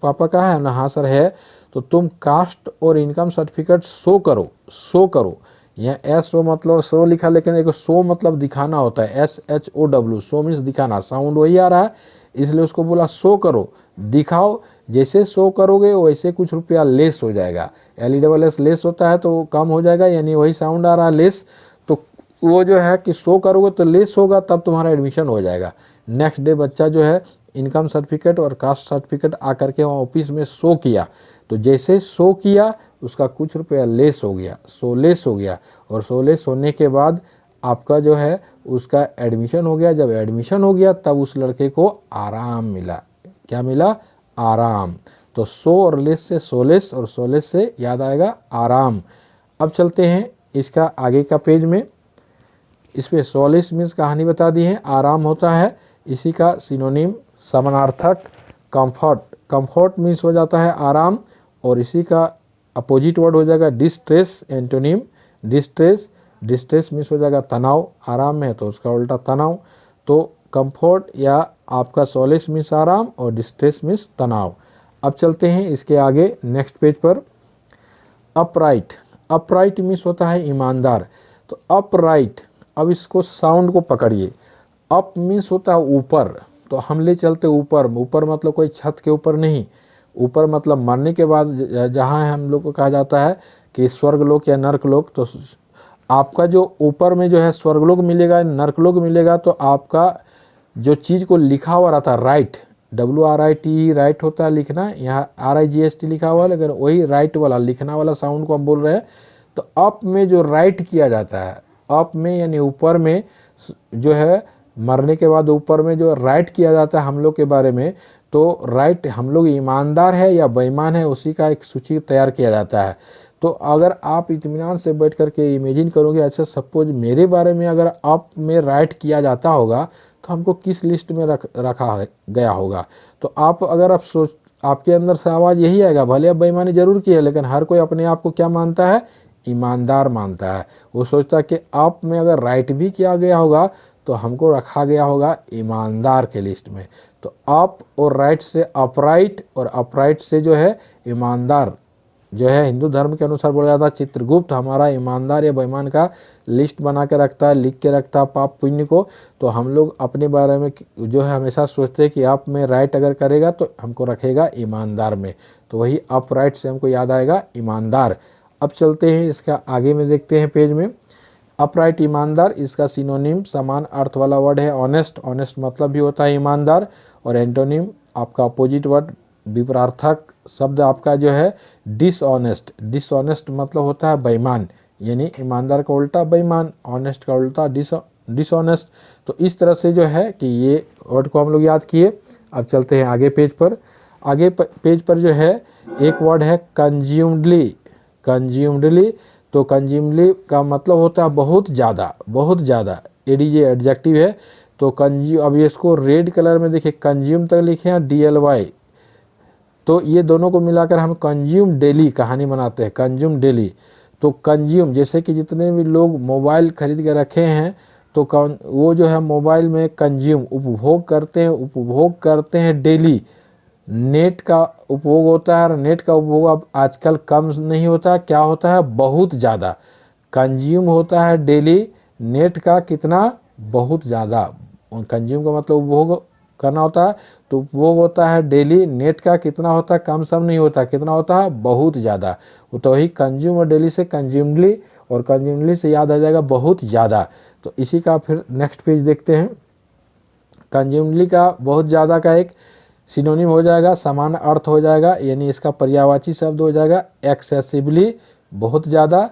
पापा का है ना? हाँ सर है। तो तुम कास्ट और इनकम सर्टिफिकेट शो करो, शो करो। यहाँ एस ओ मतलब शो लिखा, लेकिन एक शो मतलब दिखाना होता है, SHOW, शो मीन्स दिखाना, साउंड वही आ रहा है इसलिए उसको बोला शो करो, दिखाओ। जैसे शो करोगे वैसे कुछ रुपया लेस हो जाएगा। LESS लेस होता है तो कम हो जाएगा, यानी वही साउंड आ रहा है लेस। तो वो जो है कि शो करोगे तो लेस होगा, तब तुम्हारा एडमिशन हो जाएगा। नेक्स्ट डे बच्चा जो है इनकम सर्टिफिकेट और कास्ट सर्टिफिकेट आकर के वहाँ ऑफिस में शो किया। तो जैसे शो किया उसका कुछ रुपया लेस हो गया, सो लेस हो गया। और सो लेस होने के बाद आपका जो है उसका एडमिशन हो गया। जब एडमिशन हो गया तब उस लड़के को आराम मिला। क्या मिला? आराम। तो सो और लेस से सोलेस, और सोलेस से याद आएगा आराम। अब चलते हैं इसका आगे का पेज में। इस पे सोलेस मीन्स कहानी बता दी है, आराम होता है। इसी का सिनोनिम समानार्थक कंफर्ट। कंफर्ट मीन्स हो जाता है आराम, और इसी का अपोजिट वर्ड हो जाएगा distress, antonym distress. Distress means हो जाएगा तनाव, आराम में है तो उसका उल्टा तनाव। तो कंफर्ट या आपका सोलेस मीन्स आराम और डिस्ट्रेस मीन्स तनाव। अब चलते हैं इसके आगे नेक्स्ट पेज पर। अपराइट, अपराइट मीन्स होता है ईमानदार। तो अपराइट, अब इसको साउंड को पकड़िए। अप मीन्स होता है ऊपर, तो हम ले चलते ऊपर। ऊपर मतलब कोई छत के ऊपर नहीं, ऊपर मतलब मरने के बाद जहाँ हम लोग को कहा जाता है कि स्वर्गलोक या नरकलोक। तो आपका जो ऊपर में जो है स्वर्गलोक मिलेगा, नरकलोक मिलेगा, तो आपका जो चीज़ को लिखा हुआ रहता है राइट, WRIT राइट होता है लिखना, यहाँ RIGHT लिखा हुआ है, लेकिन वही राइट वाला लिखना वाला साउंड को हम बोल रहे हैं। तो अप में जो राइट किया जाता है, अप में यानी ऊपर में जो है मरने के बाद ऊपर में जो राइट किया जाता है हम लोग के बारे में, तो राइट हम लोग ईमानदार है या बेईमान है उसी का एक सूची तैयार किया जाता है। तो अगर आप इत्मीनान से बैठ करके इमेजिन करोगे, अच्छा सपोज मेरे बारे में अगर आप में राइट किया जाता होगा तो हमको किस लिस्ट में रखा गया होगा। तो आप अगर आप सोच, आपके अंदर से आवाज़ यही आएगा, भले आप बेईमानी जरूर की है, लेकिन हर कोई अपने आप को क्या मानता है? ईमानदार मानता है। वो सोचता है कि आप में अगर राइट भी किया गया होगा तो हमको रखा गया होगा ईमानदार के लिस्ट में। तो आप और राइट से अपराइट, और अपराइट से जो है ईमानदार, जो है हिंदू धर्म के अनुसार बोला जाता है चित्रगुप्त हमारा ईमानदार या बेईमान का लिस्ट बना के रखता है, लिख के रखता है पाप पुण्य को। तो हम लोग अपने बारे में जो है हमेशा सोचते हैं कि आप में राइट अगर करेगा तो हमको रखेगा ईमानदार में। तो वही अपराइट से हमको याद आएगा ईमानदार। अब चलते हैं इसका आगे में देखते हैं पेज में। अपराइट ईमानदार, इसका सिनोनिम समान अर्थ वाला वर्ड है ऑनेस्ट। ऑनेस्ट मतलब भी होता है ईमानदार। और एंटोनिम आपका अपोजिट वर्ड विपरार्थक शब्द आपका जो है डिसऑनेस्ट। डिसऑनेस्ट मतलब होता है बेईमान, यानी ईमानदार का उल्टा बेईमान, ऑनेस्ट का उल्टा डिसऑनेस्ट। तो इस तरह से जो है कि ये वर्ड को हम लोग याद किए। अब चलते हैं आगे पेज पर। आगे पेज पर जो है एक वर्ड है कंज्यूम्डली। कंज्यूम्डली, तो कंज्यूमली का मतलब होता है बहुत ज़्यादा, बहुत ज़्यादा। ADJ एडजेक्टिव है। तो अब इसको रेड कलर में देखिए, कंज्यूम तक लिखे हैं DLY, तो ये दोनों को मिलाकर हम कंज्यूम डेली कहानी बनाते हैं, कंज्यूम डेली। तो कंज्यूम जैसे कि जितने भी लोग मोबाइल खरीद के रखे हैं तो वो जो है मोबाइल में कंज्यूम उपभोग करते हैं डेली। नेट का उपभोग होता है और नेट का उपभोग अब आजकल कम नहीं होता है, क्या होता है, बहुत ज़्यादा कंज्यूम होता है डेली। नेट का कितना, बहुत ज़्यादा। कंज्यूम का मतलब उपभोग करना होता है, तो उपभोग होता है डेली। नेट का कितना होता है, कम सम नहीं होता, कितना होता है, बहुत ज़्यादा। तो वही कंज्यूम और डेली से कंज्यूमडली, और कंज्यूमडली से याद आ जाएगा बहुत ज़्यादा। तो इसी का फिर नेक्स्ट पेज देखते हैं। कंज्यूमडली का बहुत ज़्यादा का एक सिनोनिम हो जाएगा, समान अर्थ हो जाएगा, यानी इसका पर्यायवाची शब्द हो जाएगा एक्सेसिवली, बहुत ज़्यादा।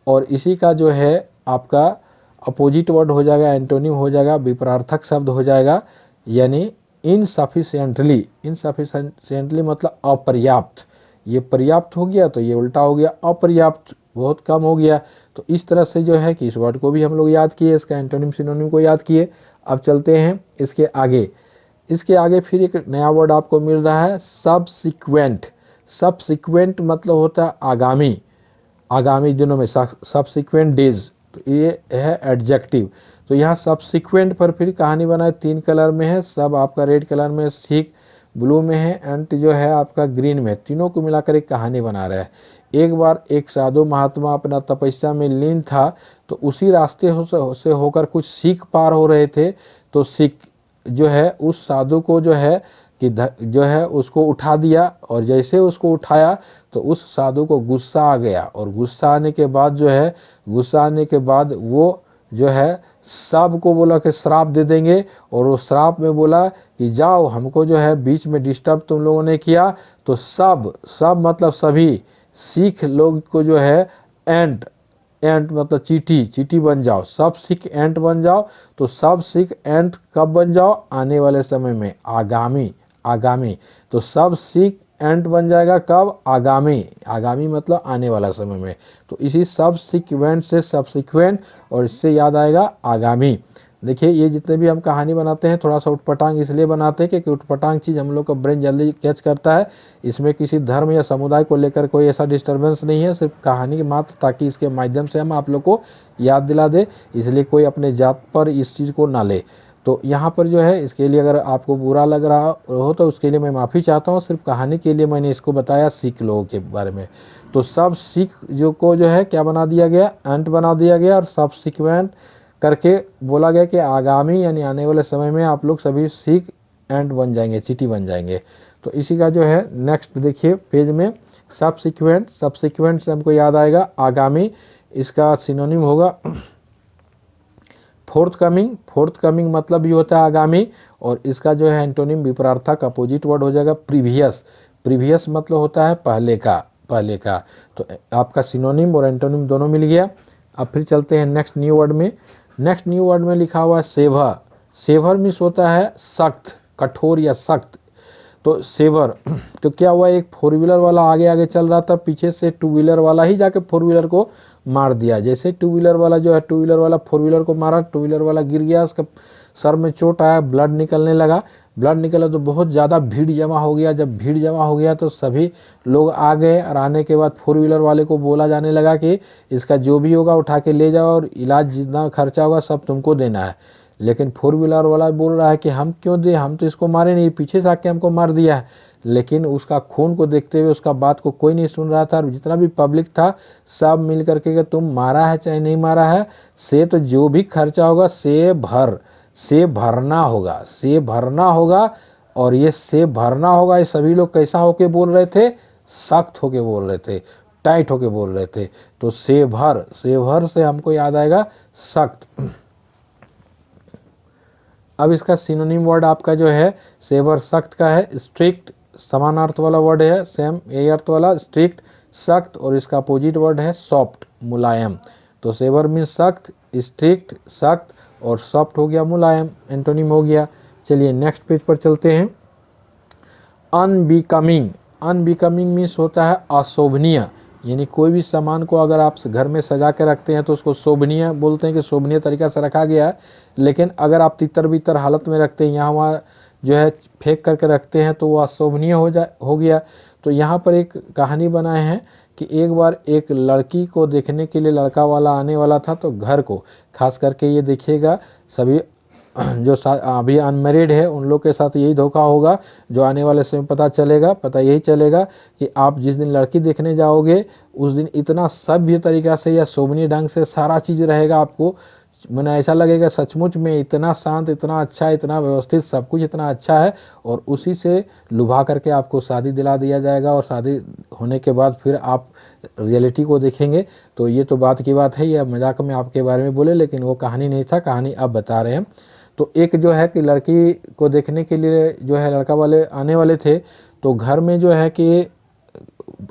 और इसी का जो है आपका अपोजिट वर्ड हो जाएगा, एंटोनिम हो जाएगा, विपरार्थक शब्द हो जाएगा, यानी इनसफिशिएंटली। इनसफिशिएंटली मतलब अपर्याप्त। ये पर्याप्त हो गया तो ये उल्टा हो गया अपर्याप्त, बहुत कम हो गया। तो इस तरह से जो है कि इस वर्ड को भी हम लोग याद किए, इसका एंटोनिम सिनोनिम को याद किए। अब चलते हैं इसके आगे। इसके आगे फिर एक नया वर्ड आपको मिल रहा है, सबसिक्वेंट। सबसिक्वेंट मतलब होता है आगामी, आगामी दिनों में, सबसिक्वेंट डेज। तो ये है एडजेक्टिव। तो यहाँ सबसिक्वेंट पर फिर कहानी बनाए, 3 कलर में है, सब आपका रेड कलर में, सीक ब्लू में है, एंड जो है आपका ग्रीन में। तीनों को मिलाकर एक कहानी बना रहा है। एक बार एक साधु महात्मा अपना तपस्या में लीन था, तो उसी रास्ते से होकर कुछ सिख पार हो रहे थे। तो सिख जो है उस साधु को जो है कि जो है उसको उठा दिया, और जैसे उसको उठाया तो उस साधु को गुस्सा आ गया, और गुस्सा आने के बाद जो है, गुस्सा आने के बाद वो जो है सबको बोला कि श्राप दे देंगे, और वो श्राप में बोला कि जाओ, हमको जो है बीच में डिस्टर्ब तुम लोगों ने किया, तो सब मतलब सभी सिख लोग को जो है एंट मतलब चीटी बन जाओ, सब सिख एंट बन जाओ। तो सब सिख एंट कब बन जाओ, आने वाले समय में, आगामी। तो सब सिख एंट बन जाएगा कब, आगामी मतलब आने वाला समय में। तो इसी सबसिक्वेंट से सबसिक्वेंट, और इससे याद आएगा आगामी। देखिए ये जितने भी हम कहानी बनाते हैं, थोड़ा सा उटपटांग इसलिए बनाते हैं क्योंकि उटपटांग चीज़ हम लोग का ब्रेन जल्दी कैच करता है। इसमें किसी धर्म या समुदाय को लेकर कोई ऐसा डिस्टर्बेंस नहीं है, सिर्फ कहानी के मात्र, ताकि इसके माध्यम से हम आप लोग को याद दिला दे, इसलिए कोई अपने जात पर इस चीज़ को ना ले। तो यहाँ पर जो है, इसके लिए अगर आपको बुरा लग रहा हो तो उसके लिए मैं माफ़ी चाहता हूँ। सिर्फ कहानी के लिए मैंने इसको बताया, सिख लोगों के बारे में। तो सब सिख जो है क्या बना दिया गया, एंट बना दिया गया, और सबसिक्वेंट करके बोला गया कि आगामी यानी आने वाले समय में आप लोग सभी सिख एंट बन जाएंगे, चीटी बन जाएंगे। तो इसी का जो है नेक्स्ट देखिए पेज में, सबसिक्वेंट से हमको याद आएगा आगामी। इसका सिनोनिम होगा फोर्थकमिंग मतलब भी होता है आगामी, और इसका जो है एंटोनिम विपरार्थक अपोजिट वर्ड हो जाएगा प्रीवियस मतलब होता है पहले का। तो आपका सिनोनिम और एंटोनिम दोनों मिल गया। अब फिर चलते हैं नेक्स्ट न्यू वर्ड में। नेक्स्ट न्यू वर्ड में लिखा हुआ है सेवर मीन्स होता है सख्त, कठोर या सख्त। तो सेवर तो क्या हुआ, एक 4 व्हीलर वाला आगे चल रहा था, पीछे से 2 व्हीलर वाला ही जाके 4 व्हीलर को मार दिया। जैसे 2 व्हीलर वाला जो है 2 व्हीलर वाला 4 व्हीलर को मारा, 2 व्हीलर वाला गिर गया, उसका सर में चोट आया, ब्लड निकलने लगा। ब्लड निकला तो बहुत ज़्यादा भीड़ जमा हो गया। जब भीड़ जमा हो गया तो सभी लोग आ गए, और आने के बाद 4 व्हीलर वाले को बोला जाने लगा कि इसका जो भी होगा उठा के ले जाओ, और इलाज जितना खर्चा होगा सब तुमको देना है। लेकिन 4 व्हीलर वाला बोल रहा है कि हम क्यों दे, हम तो इसको मारे नहीं, पीछे से आके हमको मार दिया है। लेकिन उसका खून को देखते हुए उसका बात को कोई नहीं सुन रहा था, और जितना भी पब्लिक था सब मिल करके कि तुम मारा है चाहे नहीं मारा है, से तो जो भी खर्चा होगा से भरना होगा। और ये से भरना होगा, ये सभी लोग कैसा होके बोल रहे थे, सख्त होके बोल रहे थे, टाइट होके बोल रहे थे। तो से भर से हमको याद आएगा सख्त। अब इसका सिनोनिम वर्ड आपका जो है सेवर सख्त का है, स्ट्रिक्ट, समान अर्थ वाला वर्ड है, सेम यही अर्थ वाला, स्ट्रिक्ट सख्त, और इसका अपोजिट वर्ड है सॉफ्ट, मुलायम। तो सेवर मीन्स सख्त, स्ट्रिक्ट सख्त, और सॉफ्ट हो गया मुलायम, एंटोनिम हो गया। चलिए नेक्स्ट पेज पर चलते हैं। अनबिकमिंग मीन्स होता है अशोभनीय, यानी कोई भी सामान को अगर आप घर में सजा के रखते हैं तो उसको शोभनीय बोलते हैं कि शोभनीय तरीका से रखा गया है। लेकिन अगर आप तितर बितर हालत में रखते हैं, यहाँ वहाँ जो है फेंक करके रखते हैं, तो वो अशोभनीय हो गया। तो यहाँ पर एक कहानी बनाए हैं कि एक बार एक लड़की को देखने के लिए लड़का वाला आने वाला था, तो घर को खास करके ये देखिएगा सभी जो अभी अनमैरिड है उन लोग के साथ यही धोखा होगा, जो आने वाले समय पता यही चलेगा कि आप जिस दिन लड़की देखने जाओगे उस दिन इतना सभ्य तरीका से या शोभनीय ढंग से सारा चीज़ रहेगा, आपको मैंने ऐसा लगेगा सचमुच में इतना शांत, इतना अच्छा, इतना व्यवस्थित, सब कुछ इतना अच्छा है, और उसी से लुभा करके आपको शादी दिला दिया जाएगा। और शादी होने के बाद फिर आप रियलिटी को देखेंगे। तो ये तो बात की बात है, यह मजाक में आपके बारे में बोले, लेकिन वो कहानी नहीं था, कहानी अब बता रहे हैं। तो एक जो है कि लड़की को देखने के लिए जो है लड़का वाले आने वाले थे, तो घर में जो है कि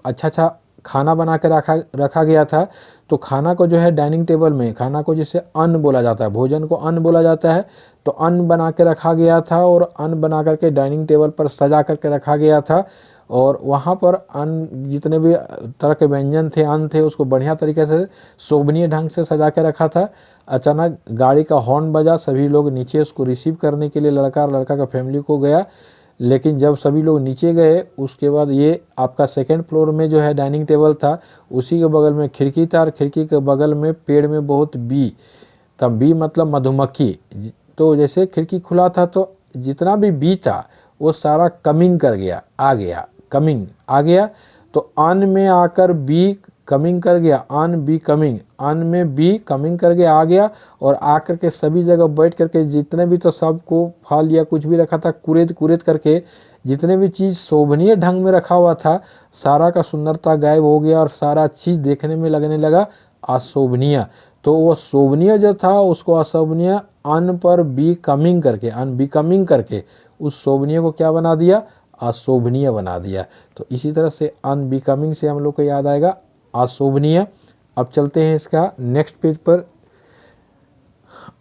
अच्छा खाना बना के रखा गया था। तो खाना को जो है डाइनिंग टेबल में, खाना को जिसे अन्न बोला जाता है, भोजन को अन्न बोला जाता है, तो अन्न बना के रखा गया था और अन्न बना करके डाइनिंग टेबल पर सजा करके रखा गया था। और वहाँ पर अन्न जितने भी तरह के व्यंजन थे, अन्न थे, उसको बढ़िया तरीके से शोभनीय ढंग से सजा के रखा था। अचानक गाड़ी का हॉर्न बजा, सभी लोग नीचे उसको रिसीव करने के लिए लड़का का फैमिली को गया। लेकिन जब सभी लोग नीचे गए उसके बाद ये आपका सेकंड फ्लोर में जो है डाइनिंग टेबल था, उसी के बगल में खिड़की था, और खिड़की के बगल में पेड़ में बहुत बी, तब बी मतलब मधुमक्खी। तो जैसे खिड़की खुला था तो जितना भी बी था वो सारा कमिंग कर गया, कमिंग आ गया। तो अन में आकर बी कमिंग कर गया, अन बी कमिंग, अन में बी कमिंग करके आ गया, और आकर के सभी जगह बैठ करके जितने भी तो सबको फल या कुछ भी रखा था कुरेद करके, जितने भी चीज़ शोभनीय ढंग में रखा हुआ था सारा का सुंदरता गायब हो गया, और सारा चीज़ देखने में लगने लगा अशोभनीय। तो वो शोभनीय जो था उसको अशोभनीय अन पर बी कमिंग करके, अन बी कमिंग करके उस शोभनीय को क्या बना दिया, अशोभनीय बना दिया। तो इसी तरह से अनबिकमिंग से हम लोग को याद आएगा अशोभनीय। अब चलते हैं इसका नेक्स्ट पेज पर।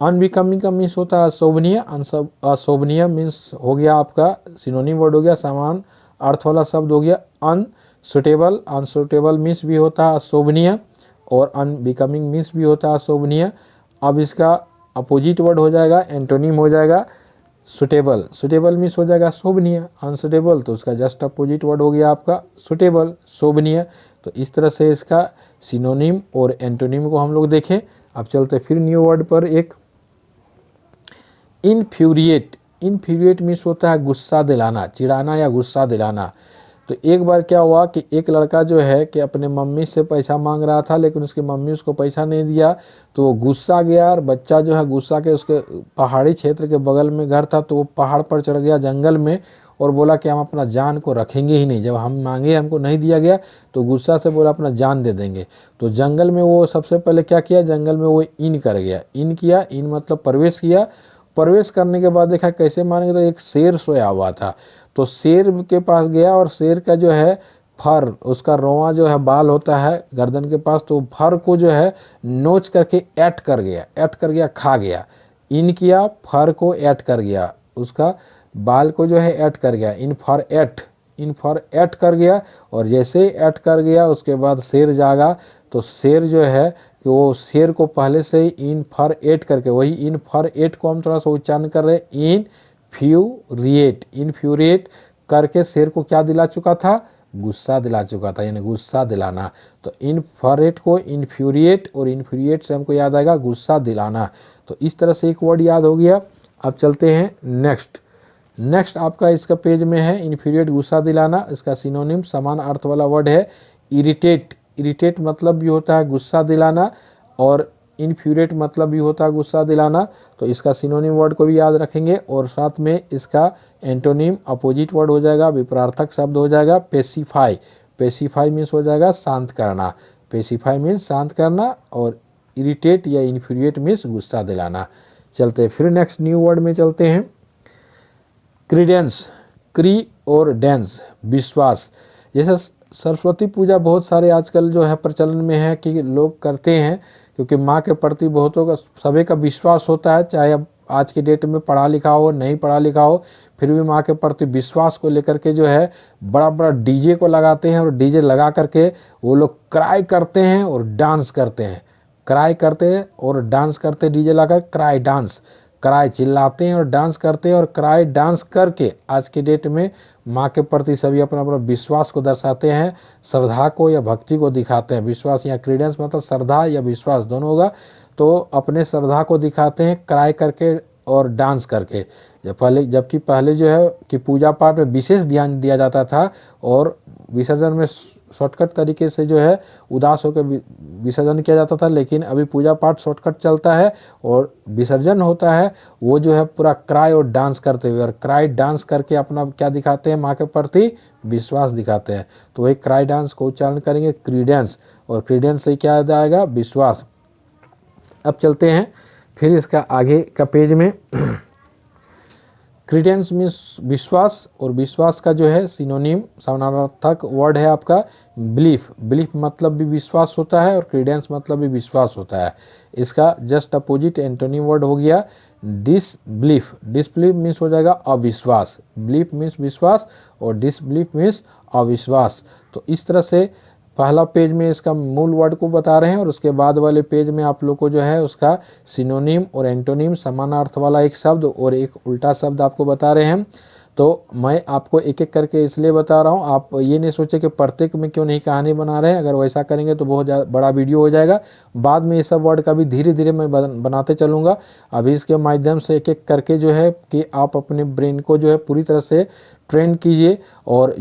अनबिकमिंग का मीन्स होता है अशोभनीय, अशोभनीय मीन्स हो गया आपका सिनोनिम वर्ड हो गया, समान अर्थ वाला शब्द हो गया। अनसुटेबल, अनसुटेबल मीन्स भी होता है अशोभनीय, और अनबिकमिंग मीन्स भी होता है अशोभनीय। अब इसका अपोजिट वर्ड हो जाएगा, एंटोनिम हो जाएगा सुटेबल। सुटेबल मीन्स हो जाएगा शोभनीय, अनसुटेबल तो उसका जस्ट अपोजिट वर्ड हो गया आपका सुटेबल, शोभनीय। तो इस तरह से इसका सिनोनिम और एंटोनिम को हम लोग देखें। अब चलते फिर न्यू वर्ड पर, एक इनफ्यूरिएट। इनफ्यूरिएट मीन्स होता है गुस्सा दिलाना, चिढ़ाना या गुस्सा दिलाना। तो एक बार क्या हुआ कि एक लड़का जो है कि अपने मम्मी से पैसा मांग रहा था, लेकिन उसकी मम्मी उसको पैसा नहीं दिया, तो वो गुस्सा गया, और बच्चा जो है गुस्सा के, उसके पहाड़ी क्षेत्र के बगल में घर था, तो वो पहाड़ पर चढ़ गया जंगल में, और बोला कि हम अपना जान को रखेंगे ही नहीं, जब हम मांगे हमको नहीं दिया गया तो गुस्सा से बोला अपना जान दे देंगे। तो जंगल में वो सबसे पहले क्या किया, जंगल में वो इन कर गया, इन किया, इन मतलब प्रवेश किया। प्रवेश करने के बाद देखा कैसे मारेंगे, तो एक शेर सोया हुआ था, तो शेर के पास गया, और शेर का जो है फर, उसका रोआ जो है बाल होता है गर्दन के पास, तो फर को जो है नोच करके ऐट कर गया, खा गया। इन किया, फर को ऐट कर गया, उसका बाल को जो है ऐट कर गया, इन फर ऐट कर गया। और जैसे ही ऐट कर गया उसके बाद शेर जागा, तो शेर जो है कि वो शेर को पहले से ही इन फर ऐट करके, वही इन फर ऐट को हम थोड़ा सा उच्चारण कर रहे हैं, इनफ्यूरिएट करके शेर को क्या दिला चुका था, गुस्सा दिला चुका था, यानी गुस्सा दिलाना। तो इनफरेट को इन्फ्यूरिएट, और इन्फ्यूरिएट से हमको याद आएगा गुस्सा दिलाना। तो इस तरह से एक वर्ड याद हो गया। अब चलते हैं नेक्स्ट आपका इसका पेज में है इन्फ्यूरिएट, गुस्सा दिलाना। इसका सिनोनिम समान अर्थ वाला वर्ड है इरिटेट मतलब भी होता है गुस्सा दिलाना, और इन्फ्यूरिएट मतलब भी होता है गुस्सा दिलाना। तो इसका सिनोनिम वर्ड को भी याद रखेंगे, और साथ में इसका एंटोनिम अपोजिट वर्ड हो जाएगा, विपरार्थक शब्द हो जाएगा पेसिफाई मीन्स हो जाएगा शांत करना, पेसिफाई मीन्स शांत करना, और इरिटेट या इन्फ्यूरिएट मीन्स गुस्सा दिलाना। चलते फिर नेक्स्ट न्यू वर्ड में चलते हैं, क्रीडेंस, क्री और डेंस विश्वास। जैसे सरस्वती पूजा बहुत सारे आजकल जो है प्रचलन में है कि लोग करते हैं, क्योंकि माँ के प्रति बहुतों का सभी का विश्वास होता है, चाहे अब आज के डेट में पढ़ा लिखा हो नहीं पढ़ा लिखा हो, फिर भी माँ के प्रति विश्वास को लेकर के जो है बड़ा डीजे को लगाते हैं, और डीजे लगा करके वो लोग क्राई करते हैं और डांस करते हैं, क्राई करते हैं और डांस करते, डीजे लगाकर क्राई डांस। क्राई चिल्लाते हैं और डांस करते हैं, और क्राई डांस करके आज के डेट में माँ के प्रति सभी अपना अपना विश्वास को दर्शाते हैं, श्रद्धा को या भक्ति को दिखाते हैं। विश्वास या क्रीडेंस मतलब श्रद्धा या विश्वास दोनों होगा। तो अपने श्रद्धा को दिखाते हैं क्राई करके और डांस करके। जबकि पहले जो है कि पूजा पाठ में विशेष ध्यान दिया जाता था और विसर्जन में शॉर्टकट तरीके से जो है उदास होकर विसर्जन किया जाता था। लेकिन अभी पूजा पाठ शॉर्टकट चलता है और विसर्जन होता है वो जो है पूरा क्राई और डांस करते हुए, और क्राई डांस करके अपना क्या दिखाते हैं, माँ के प्रति विश्वास दिखाते हैं। तो वही क्राई डांस को उच्चारण करेंगे क्रीडेंस, और क्रीडेंस से क्या याद आएगा, विश्वास। अब चलते हैं फिर इसका आगे का पेज में। क्रीडेंस मीन्स विश्वास, और विश्वास का जो है सिनोनिम समानार्थक वर्ड है आपका बिलीफ। बिलीफ मतलब भी विश्वास होता है और क्रीडेंस मतलब भी विश्वास होता है। इसका जस्ट अपोजिट एंटोनिम वर्ड हो गया डिसबिलीफ। डिसबिलीफ मीन्स हो जाएगा अविश्वास। बिलीफ मीन्स विश्वास और डिसबिलीफ मीन्स अविश्वास। तो इस तरह से पहला पेज में इसका मूल वर्ड को बता रहे हैं, और उसके बाद वाले पेज में आप लोग को जो है उसका सिनोनिम और एंटोनिम समान अर्थ वाला एक शब्द और एक उल्टा शब्द आपको बता रहे हैं। तो मैं आपको एक एक करके इसलिए बता रहा हूँ, आप ये नहीं सोचे कि प्रत्येक में क्यों नहीं कहानी बना रहे हैं। अगर वैसा करेंगे तो बहुत बड़ा वीडियो हो जाएगा। बाद में ये सब वर्ड का भी धीरे धीरे मैं बनाते चलूँगा। अभी इसके माध्यम से एक एक करके जो है कि आप अपने ब्रेन को जो है पूरी तरह से ट्रेन कीजिए। और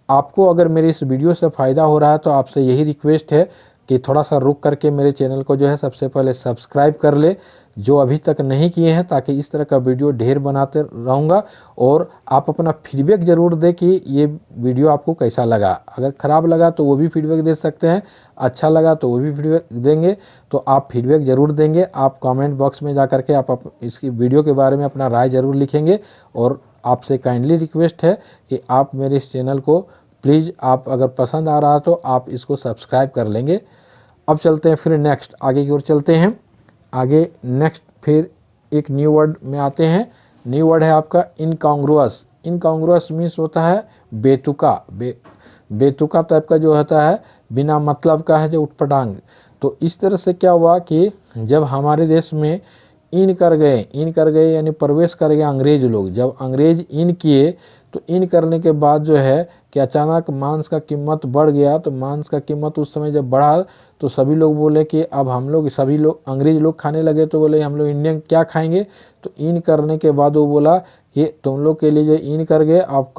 आपको अगर मेरे इस वीडियो से फ़ायदा हो रहा है तो आपसे यही रिक्वेस्ट है कि थोड़ा सा रुक करके मेरे चैनल को जो है सबसे पहले सब्सक्राइब कर ले, जो अभी तक नहीं किए हैं, ताकि इस तरह का वीडियो ढेर बनाते रहूँगा। और आप अपना फीडबैक ज़रूर दें कि ये वीडियो आपको कैसा लगा। अगर ख़राब लगा तो वो भी फीडबैक दे सकते हैं, अच्छा लगा तो वो भी फीडबैक देंगे। तो आप फीडबैक ज़रूर देंगे। आप कमेंट बॉक्स में जा करके आप इसकी वीडियो के बारे में अपना राय ज़रूर लिखेंगे। और आपसे काइंडली रिक्वेस्ट है कि आप मेरे इस चैनल को प्लीज़, आप अगर पसंद आ रहा तो आप इसको सब्सक्राइब कर लेंगे। अब चलते हैं फिर नेक्स्ट आगे की ओर चलते हैं। आगे नेक्स्ट फिर एक न्यू वर्ड में आते हैं। न्यू वर्ड है आपका इनकॉन्ग्रुअस। इनकॉन्ग्रुअस मीन्स होता है बेतुका। बेतुका टाइप का जो होता है, बिना मतलब का है, जो उटपटांग। तो इस तरह से क्या हुआ कि जब हमारे देश में इन कर गए यानी प्रवेश कर गए अंग्रेज लोग। जब अंग्रेज इन किए तो इन करने के बाद जो है कि अचानक मांस का कीमत बढ़ गया। तो मांस का कीमत उस समय जब बढ़ा तो सभी लोग बोले कि अब हम लोग सभी लोग अंग्रेज लोग खाने लगे। तो बोले हम लोग इंडियन क्या खाएंगे। तो इन करने के बाद वो बोला कि तुम लोग के लिए जो इन कर गए, अब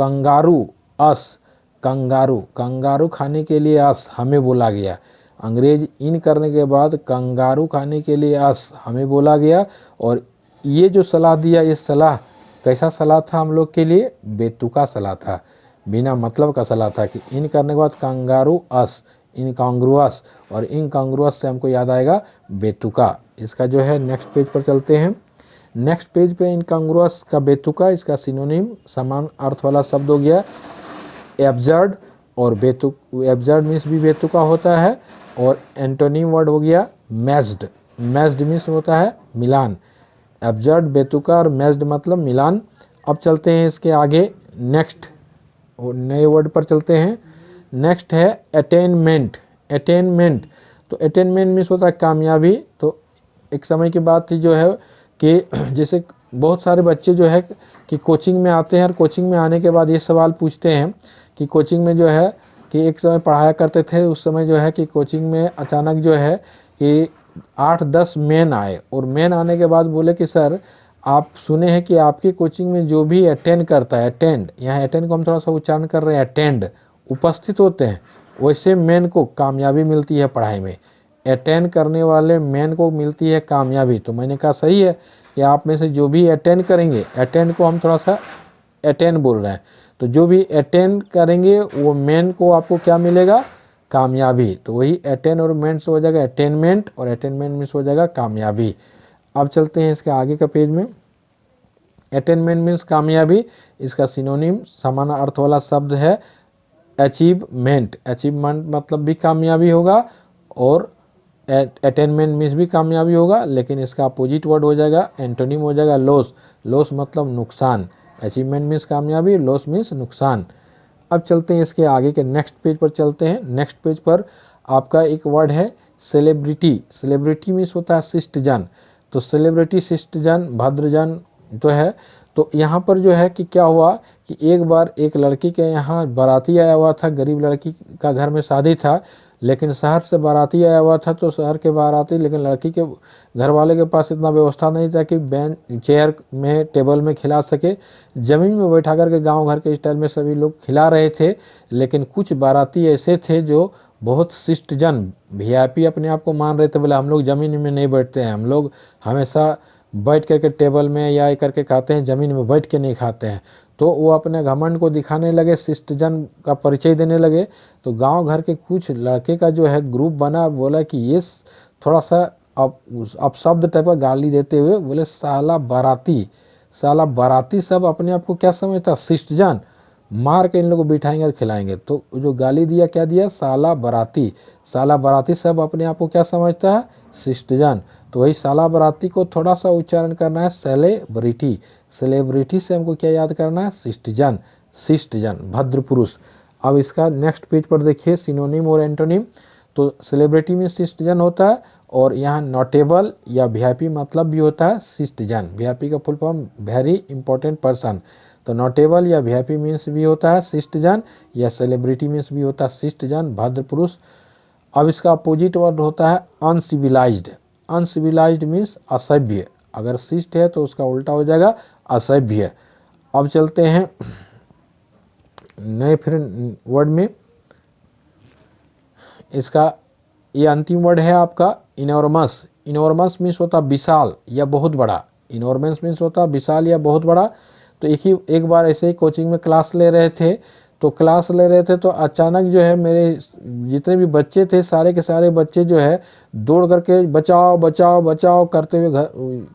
कंगारू खाने के लिए अस हमें बोला गया। अंग्रेज इन करने के बाद कंगारू खाने के लिए अस हमें बोला गया। और ये जो सलाह दिया, ये सलाह कैसा सलाह था हम लोग के लिए, बेतुका सलाह था, बिना मतलब का सलाह था कि इन करने के बाद कंगारू अस, इनकॉन्ग्रुअस, और इनकॉन्ग्रुअस से हमको याद आएगा बेतुका। इसका जो है नेक्स्ट पेज पर चलते हैं। नेक्स्ट पेज पे इनकॉन्ग्रुअस का बेतुका, इसका सिनोनिम समान अर्थ वाला शब्द हो गया एब्जर्ड। और एब्जर्ड मीन्स भी बेतुका होता है। और एंटोनिम वर्ड हो गया मैज्ड। मैज्ड मीन्स होता है मिलान। एब्जर्ड, बेतुका और मैज्ड मतलब मिलान। अब चलते हैं इसके आगे नेक्स्ट नए वर्ड पर चलते हैं। नेक्स्ट है अटेनमेंट। अटेनमेंट, तो अटेनमेंट मीन्स होता है कामयाबी। तो एक समय की बात थी जो है कि जैसे बहुत सारे बच्चे जो है कि कोचिंग में आते हैं, और कोचिंग में आने के बाद ये सवाल पूछते हैं कि कोचिंग में जो है कि एक समय पढ़ाया करते थे, उस समय जो है कि कोचिंग में अचानक जो है कि 8-10 मेन आए। और मेन आने के बाद बोले कि सर आप सुने हैं कि आपकी कोचिंग में जो भी अटेंड करता है, अटेंड, यहाँ अटेंड को हम थोड़ा सा उच्चारण कर रहे हैं, अटेंड, उपस्थित होते हैं, वैसे मेन को कामयाबी मिलती है पढ़ाई में। अटेंड करने वाले मेन को मिलती है कामयाबी। तो मैंने कहा सही है कि आप में से जो भी अटेंड करेंगे, अटेंड को हम थोड़ा सा अटेंड बोल रहे हैं, तो जो भी अटेंड करेंगे वो मेन को आपको क्या मिलेगा, कामयाबी। तो वही अटेंड और मेन से हो जाएगा अटेनमेंट, और अटेनमेंट में से हो जाएगा कामयाबी। अब चलते हैं इसके आगे का पेज में। अटेनमेंट मीन्स कामयाबी, इसका सिनोनिम समान अर्थ वाला शब्द है अचीवमेंट। अचीवमेंट मतलब भी कामयाबी होगा, और अटेनमेंट मीन्स भी कामयाबी होगा, लेकिन इसका अपोजिट वर्ड हो जाएगा, एंटोनिम हो जाएगा लॉस। लॉस मतलब नुकसान। अचीवमेंट मीन्स कामयाबी, लॉस मीन्स नुकसान। अब चलते हैं इसके आगे के नेक्स्ट पेज पर चलते हैं। नेक्स्ट पेज पर आपका एक वर्ड है सेलिब्रिटी। सेलिब्रिटी मीन्स होता है शिष्टजन। तो सेलिब्रिटी शिष्टजन भद्रजन तो है। तो यहाँ पर जो है कि क्या हुआ कि एक बार एक लड़की के यहाँ बाराती आया हुआ था, गरीब लड़की का घर में शादी था, लेकिन शहर से बाराती आया हुआ था। तो शहर के बाराती, लेकिन लड़की के घर वाले के पास इतना व्यवस्था नहीं था कि बेंच चेयर में टेबल में खिला सके, ज़मीन में बैठा करके गांव घर के स्टाइल में सभी लोग खिला रहे थे। लेकिन कुछ बाराती ऐसे थे जो बहुत शिष्टजन वीआईपी अपने आप को मान रहे थे, बोले हम लोग ज़मीन में नहीं बैठते हैं, हम लोग हमेशा बैठ करके टेबल में या ये करके खाते हैं, ज़मीन में बैठ के नहीं खाते हैं। तो वो अपने घमंड को दिखाने लगे, शिष्टजन का परिचय देने लगे। तो गांव घर के कुछ लड़के का जो है ग्रुप बना, बोला कि ये थोड़ा सा अपशब्द टाइप का गाली देते हुए बोले साला बाराती, साला बाराती। सब अपने आप को क्या समझता, शिष्टजन, मार के इन लोगों को बिठाएंगे और खिलाएंगे। तो जो गाली दिया, क्या दिया, साला बाराती। साला बाराती सब अपने आप को क्या समझता है, शिष्टजन। तो वही साला बाराती को थोड़ा सा उच्चारण करना है सेलेब्रिटी। सेलिब्रिटी से हमको क्या याद करना है, शिष्टजन, शिष्टजन, भद्र पुरुष। अब इसका नेक्स्ट पेज पर देखिए सिनोनिम और एंटोनिम। तो सेलिब्रिटी में शिष्टजन होता है, और यहाँ नोटेबल या वीआईपी मतलब भी होता है शिष्टजन। वीआईपी का full form very important person. तो नोटेबल या वीआईपी मीन्स भी होता है शिष्टजन, या सेलिब्रिटी मीन्स भी होता है शिष्टजन, भद्र पुरुष। अब इसका अपोजिट वर्ड होता है अनसिविलाइज्ड। अनसिविलाइज्ड मीन्स असभ्य। अगर शिष्ट है तो उसका उल्टा हो जाएगा असभ्य। अब चलते हैं नए फिर वर्ड में। इसका ये अंतिम वर्ड है आपका इनॉर्मस। इनॉर्मस मीन्स होता विशाल या बहुत बड़ा। इनॉर्मस मीन्स होता विशाल या बहुत बड़ा। तो एक बार ऐसे ही कोचिंग में क्लास ले रहे थे, तो अचानक जो है मेरे जितने भी बच्चे थे, सारे के सारे बच्चे जो है दौड़ करके बचाओ बचाओ बचाओ करते हुए घर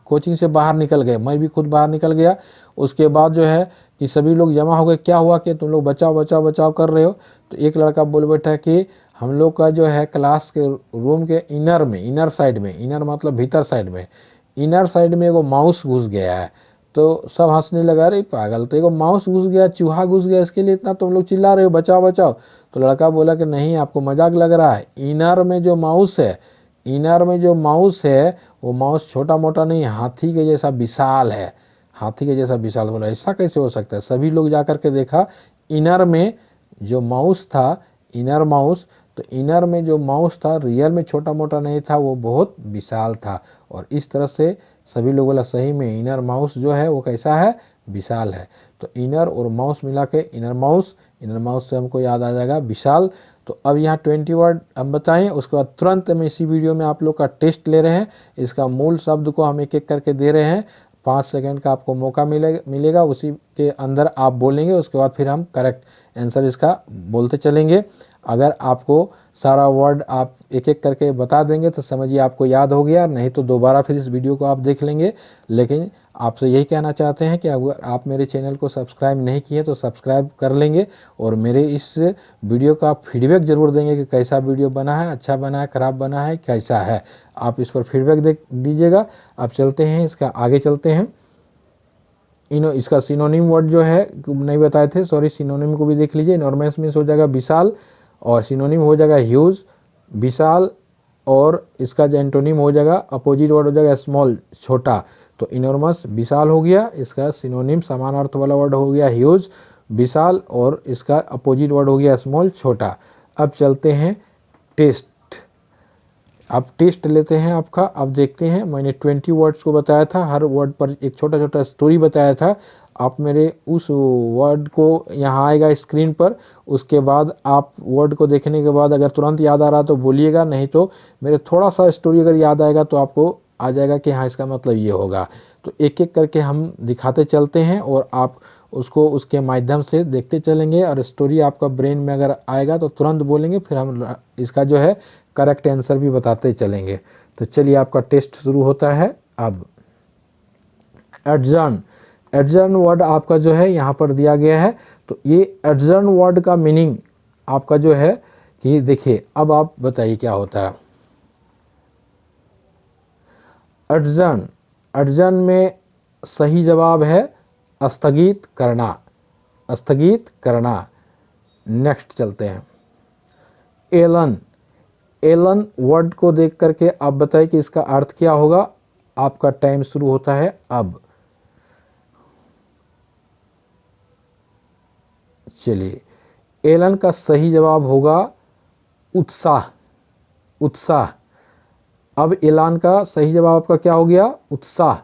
कोचिंग से बाहर निकल गए। मैं भी खुद बाहर निकल गया। उसके बाद जो है कि सभी लोग जमा हो गए, क्या हुआ कि तुम लोग बचाओ बचाओ बचाओ कर रहे हो। तो एक लड़का बोल बैठा कि हम लोग का जो है क्लास के रूम के इनर में, इनर साइड में, इनर मतलब भीतर साइड में, इनर साइड में एगो माउस घुस गया है। तो सब हंसने लगा, अरे पागल, तो एगो माउस घुस गया, चूहा घुस गया, इसके लिए इतना तुम लोग चिल्ला रहे हो बचाओ बचाओ। तो लड़का बोला कि नहीं, आपको मजाक लग रहा है। इनर में जो माउस है, इनर में जो माउस है वो माउस छोटा मोटा नहीं, हाथी के जैसा विशाल है, हाथी के जैसा विशाल। बोला ऐसा कैसे हो सकता है। सभी लोग जा करके देखा, इनर में जो माउस था, इनर माउस, तो इनर में जो माउस था रियल में छोटा मोटा नहीं था, वो बहुत विशाल था। और इस तरह से सभी लोग बोला सही में इनर माउस जो है वो कैसा है, विशाल है। तो इनर और माउस मिला के इनर माउस, इनर माउस से हमको याद आ जाएगा विशाल। तो अब यहाँ 20 वर्ड हम बताएं, उसके बाद तुरंत हम इसी वीडियो में आप लोग का टेस्ट ले रहे हैं। इसका मूल शब्द को हम एक एक करके दे रहे हैं। 5 सेकंड का आपको मौका मिलेगा, उसी के अंदर आप बोलेंगे, उसके बाद फिर हम करेक्ट आंसर इसका बोलते चलेंगे। अगर आपको सारा वर्ड आप एक एक करके बता देंगे तो समझिए आपको याद हो गया, नहीं तो दोबारा फिर इस वीडियो को आप देख लेंगे। लेकिन आपसे यही कहना चाहते हैं कि अगर आप मेरे चैनल को सब्सक्राइब नहीं किए तो सब्सक्राइब कर लेंगे, और मेरे इस वीडियो का आप फीडबैक ज़रूर देंगे कि कैसा वीडियो बना है, अच्छा बना है, ख़राब बना है, कैसा है। आप इस पर फीडबैक दीजिएगा। अब चलते हैं, इसका आगे चलते हैं। इसका सिनोनिम वर्ड जो है नहीं बताए थे, सॉरी, सिनोनिम को भी देख लीजिए। इनॉर्मस मीन्स हो जाएगा विशाल, और सिनोनिम हो जाएगा ह्यूज, विशाल, और इसका जो एंटोनिम हो जाएगा, अपोजिट वर्ड हो जाएगा स्मॉल, छोटा। तो इनॉर्मस विशाल हो गया, इसका सिनोनिम समान अर्थ वाला वर्ड हो गया ह्यूज, विशाल, और इसका अपोजिट वर्ड हो गया स्मॉल, छोटा। अब चलते हैं टेस्ट। आप टेस्ट लेते हैं आपका। अब देखते हैं, मैंने 20 वर्ड्स को बताया था, हर वर्ड पर एक छोटा छोटा स्टोरी बताया था। आप मेरे उस वर्ड को यहाँ आएगा स्क्रीन पर, उसके बाद आप वर्ड को देखने के बाद अगर तुरंत याद आ रहा तो बोलिएगा, नहीं तो मेरे थोड़ा सा स्टोरी अगर याद आएगा तो आपको आ जाएगा कि हाँ इसका मतलब ये होगा। तो एक एक करके हम दिखाते चलते हैं, और आप उसको उसके माध्यम से देखते चलेंगे, और स्टोरी आपका ब्रेन में अगर आएगा तो तुरंत बोलेंगे, फिर हम इसका जो है करेक्ट आंसर भी बताते चलेंगे। तो चलिए आपका टेस्ट शुरू होता है। अब एडजर्न, एडजर्न वर्ड आपका जो है यहाँ पर दिया गया है। तो ये एडजर्न वर्ड का मीनिंग आपका जो है कि देखिए, अब आप बताइए क्या होता है एडजर्न। एडजर्न में सही जवाब है स्थगित करना, स्थगित करना। नेक्स्ट चलते हैं, एलन। एलन वर्ड को देख करके आप बताइए कि इसका अर्थ क्या होगा। आपका टाइम शुरू होता है अब। चलिए, एलन का सही जवाब होगा उत्साह। उत्साह। अब एलान का सही जवाब आपका क्या हो गया? उत्साह।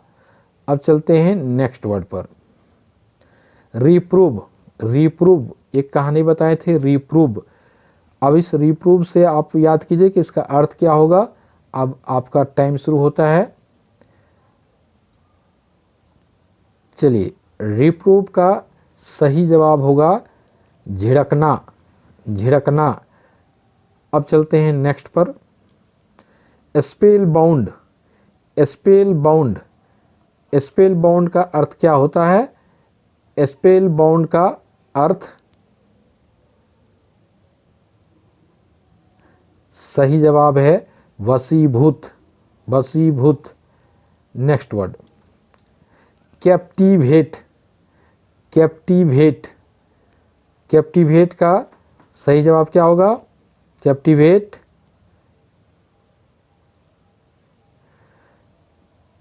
अब चलते हैं नेक्स्ट वर्ड पर। रिप्रूव। रिप्रूव एक कहानी बताए थे, रिप्रूव। अब इस रिप्रूव से आप याद कीजिए कि इसका अर्थ क्या होगा। अब आपका टाइम शुरू होता है। चलिए, रिप्रूव का सही जवाब होगा झिड़कना। झिड़कना। अब चलते हैं नेक्स्ट पर। Spell bound. Spell bound. Spell bound का अर्थ क्या होता है? स्पेल बाउंड का अर्थ, सही जवाब है वशीभूत। वशीभूत। Next word, captivate. Captivate. Captivate का सही जवाब क्या होगा? कैप्टिवेट।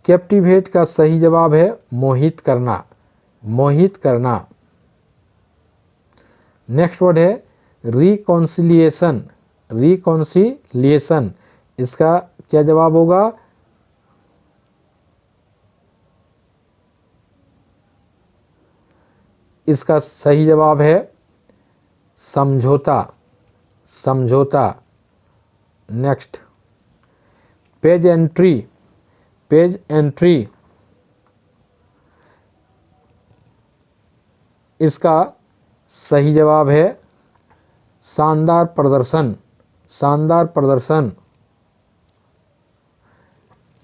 कैप्टिवेट का सही जवाब है मोहित करना। मोहित करना। नेक्स्ट वर्ड है रिकॉन्सिलिएशन। रिकॉन्सिलिएशन, इसका क्या जवाब होगा? इसका सही जवाब है समझौता। समझौता। Next, page entry. Page entry, इसका सही जवाब है शानदार प्रदर्शन। शानदार प्रदर्शन।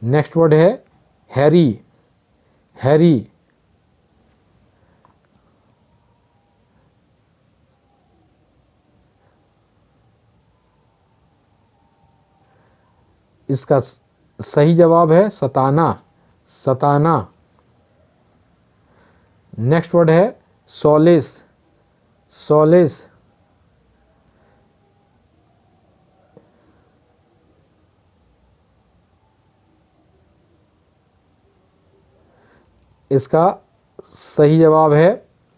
नेक्स्ट वर्ड है हैरी। हैरी, इसका सही जवाब है सताना। सताना। नेक्स्ट वर्ड है सॉलेस। सॉलेस, इसका सही जवाब है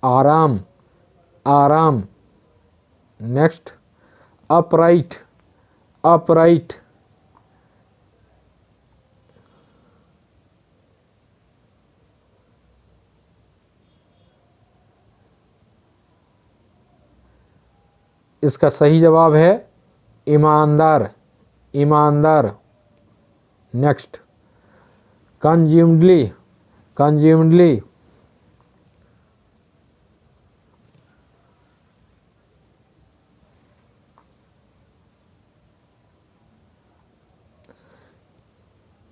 आराम। आराम। Next, upright. अपराइट, इसका सही जवाब है ईमानदार। ईमानदार। नेक्स्ट, कंज्यूम्डली। कंज्यूम्डली,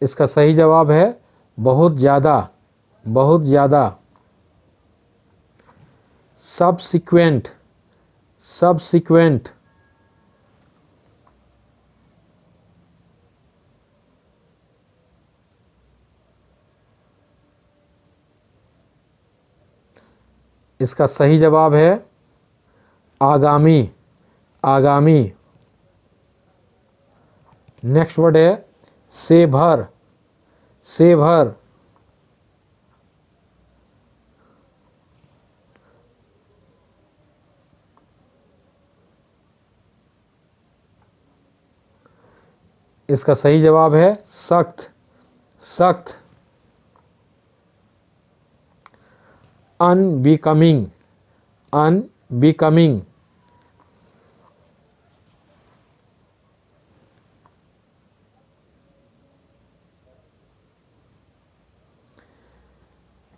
इसका सही जवाब है बहुत ज़्यादा। बहुत ज़्यादा। सबसिक्वेंट। सबसिक्वेंट, इसका सही जवाब है आगामी। आगामी। नेक्स्ट वर्ड है से भर। से भर, इसका सही जवाब है सख्त। सख्त। अनबिकमिंग। अनबिकमिंग,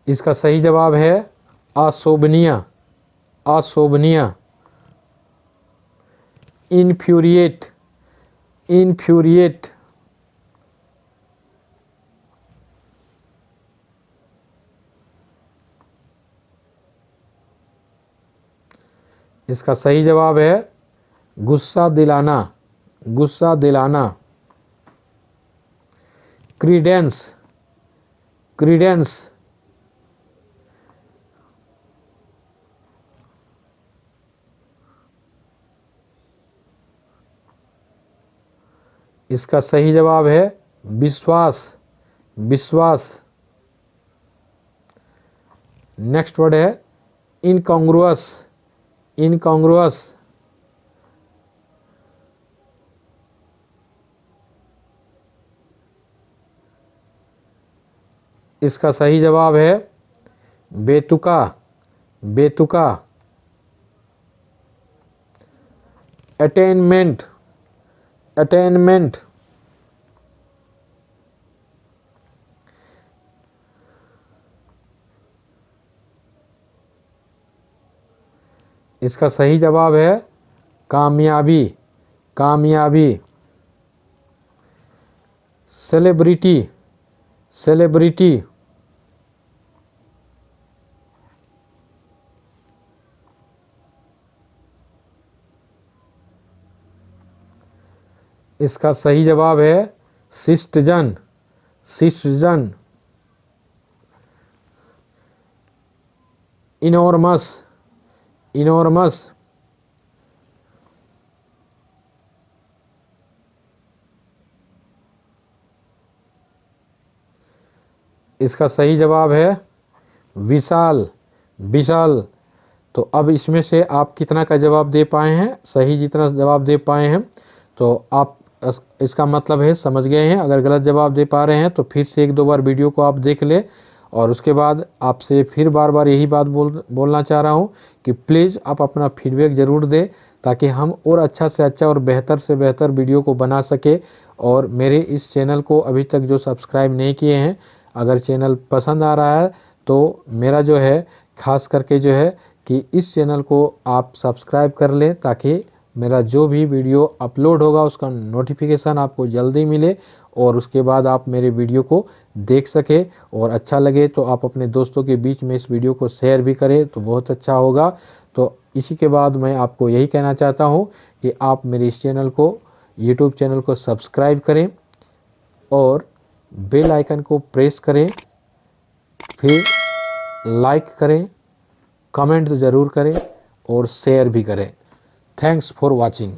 इसका सही जवाब है अशोभनीय। अशोभनीय। इन्फ्यूरिएट। इन्फ्यूरिएट, इसका सही जवाब है गुस्सा दिलाना। गुस्सा दिलाना। क्रीडेंस। क्रीडेंस, इसका सही जवाब है विश्वास। विश्वास। नेक्स्ट वर्ड है इनकॉन्ग्रुअस, इनकॉन्ग्रुअस। इसका सही जवाब है बेतुका, बेतुका। Attainment, attainment. इसका सही जवाब है कामयाबी, कामयाबी। Celebrity, celebrity. इसका सही जवाब है सिस्टजन, सिस्टजन। Enormous, enormous. इसका सही जवाब है विशाल, विशाल। तो अब इसमें से आप कितना का जवाब दे पाए हैं, सही जितना जवाब दे पाए हैं तो आप इसका मतलब है समझ गए हैं। अगर गलत जवाब दे पा रहे हैं तो फिर से एक दो बार वीडियो को आप देख ले। और उसके बाद आपसे फिर बार बार यही बात बोलना चाह रहा हूँ कि प्लीज़ आप अपना फीडबैक ज़रूर दें, ताकि हम और अच्छा से अच्छा और बेहतर से बेहतर वीडियो को बना सके। और मेरे इस चैनल को अभी तक जो सब्सक्राइब नहीं किए हैं, अगर चैनल पसंद आ रहा है तो मेरा जो है ख़ास करके जो है कि इस चैनल को आप सब्सक्राइब कर लें, ताकि मेरा जो भी वीडियो अपलोड होगा उसका नोटिफिकेशन आपको जल्दी मिले और उसके बाद आप मेरे वीडियो को देख सके। और अच्छा लगे तो आप अपने दोस्तों के बीच में इस वीडियो को शेयर भी करें तो बहुत अच्छा होगा। तो इसी के बाद मैं आपको यही कहना चाहता हूँ कि आप मेरे इस चैनल को, यूट्यूब चैनल को सब्सक्राइब करें और बेल आइकन को प्रेस करें, फिर लाइक करें, कमेंट ज़रूर करें और शेयर भी करें। Thanks for watching.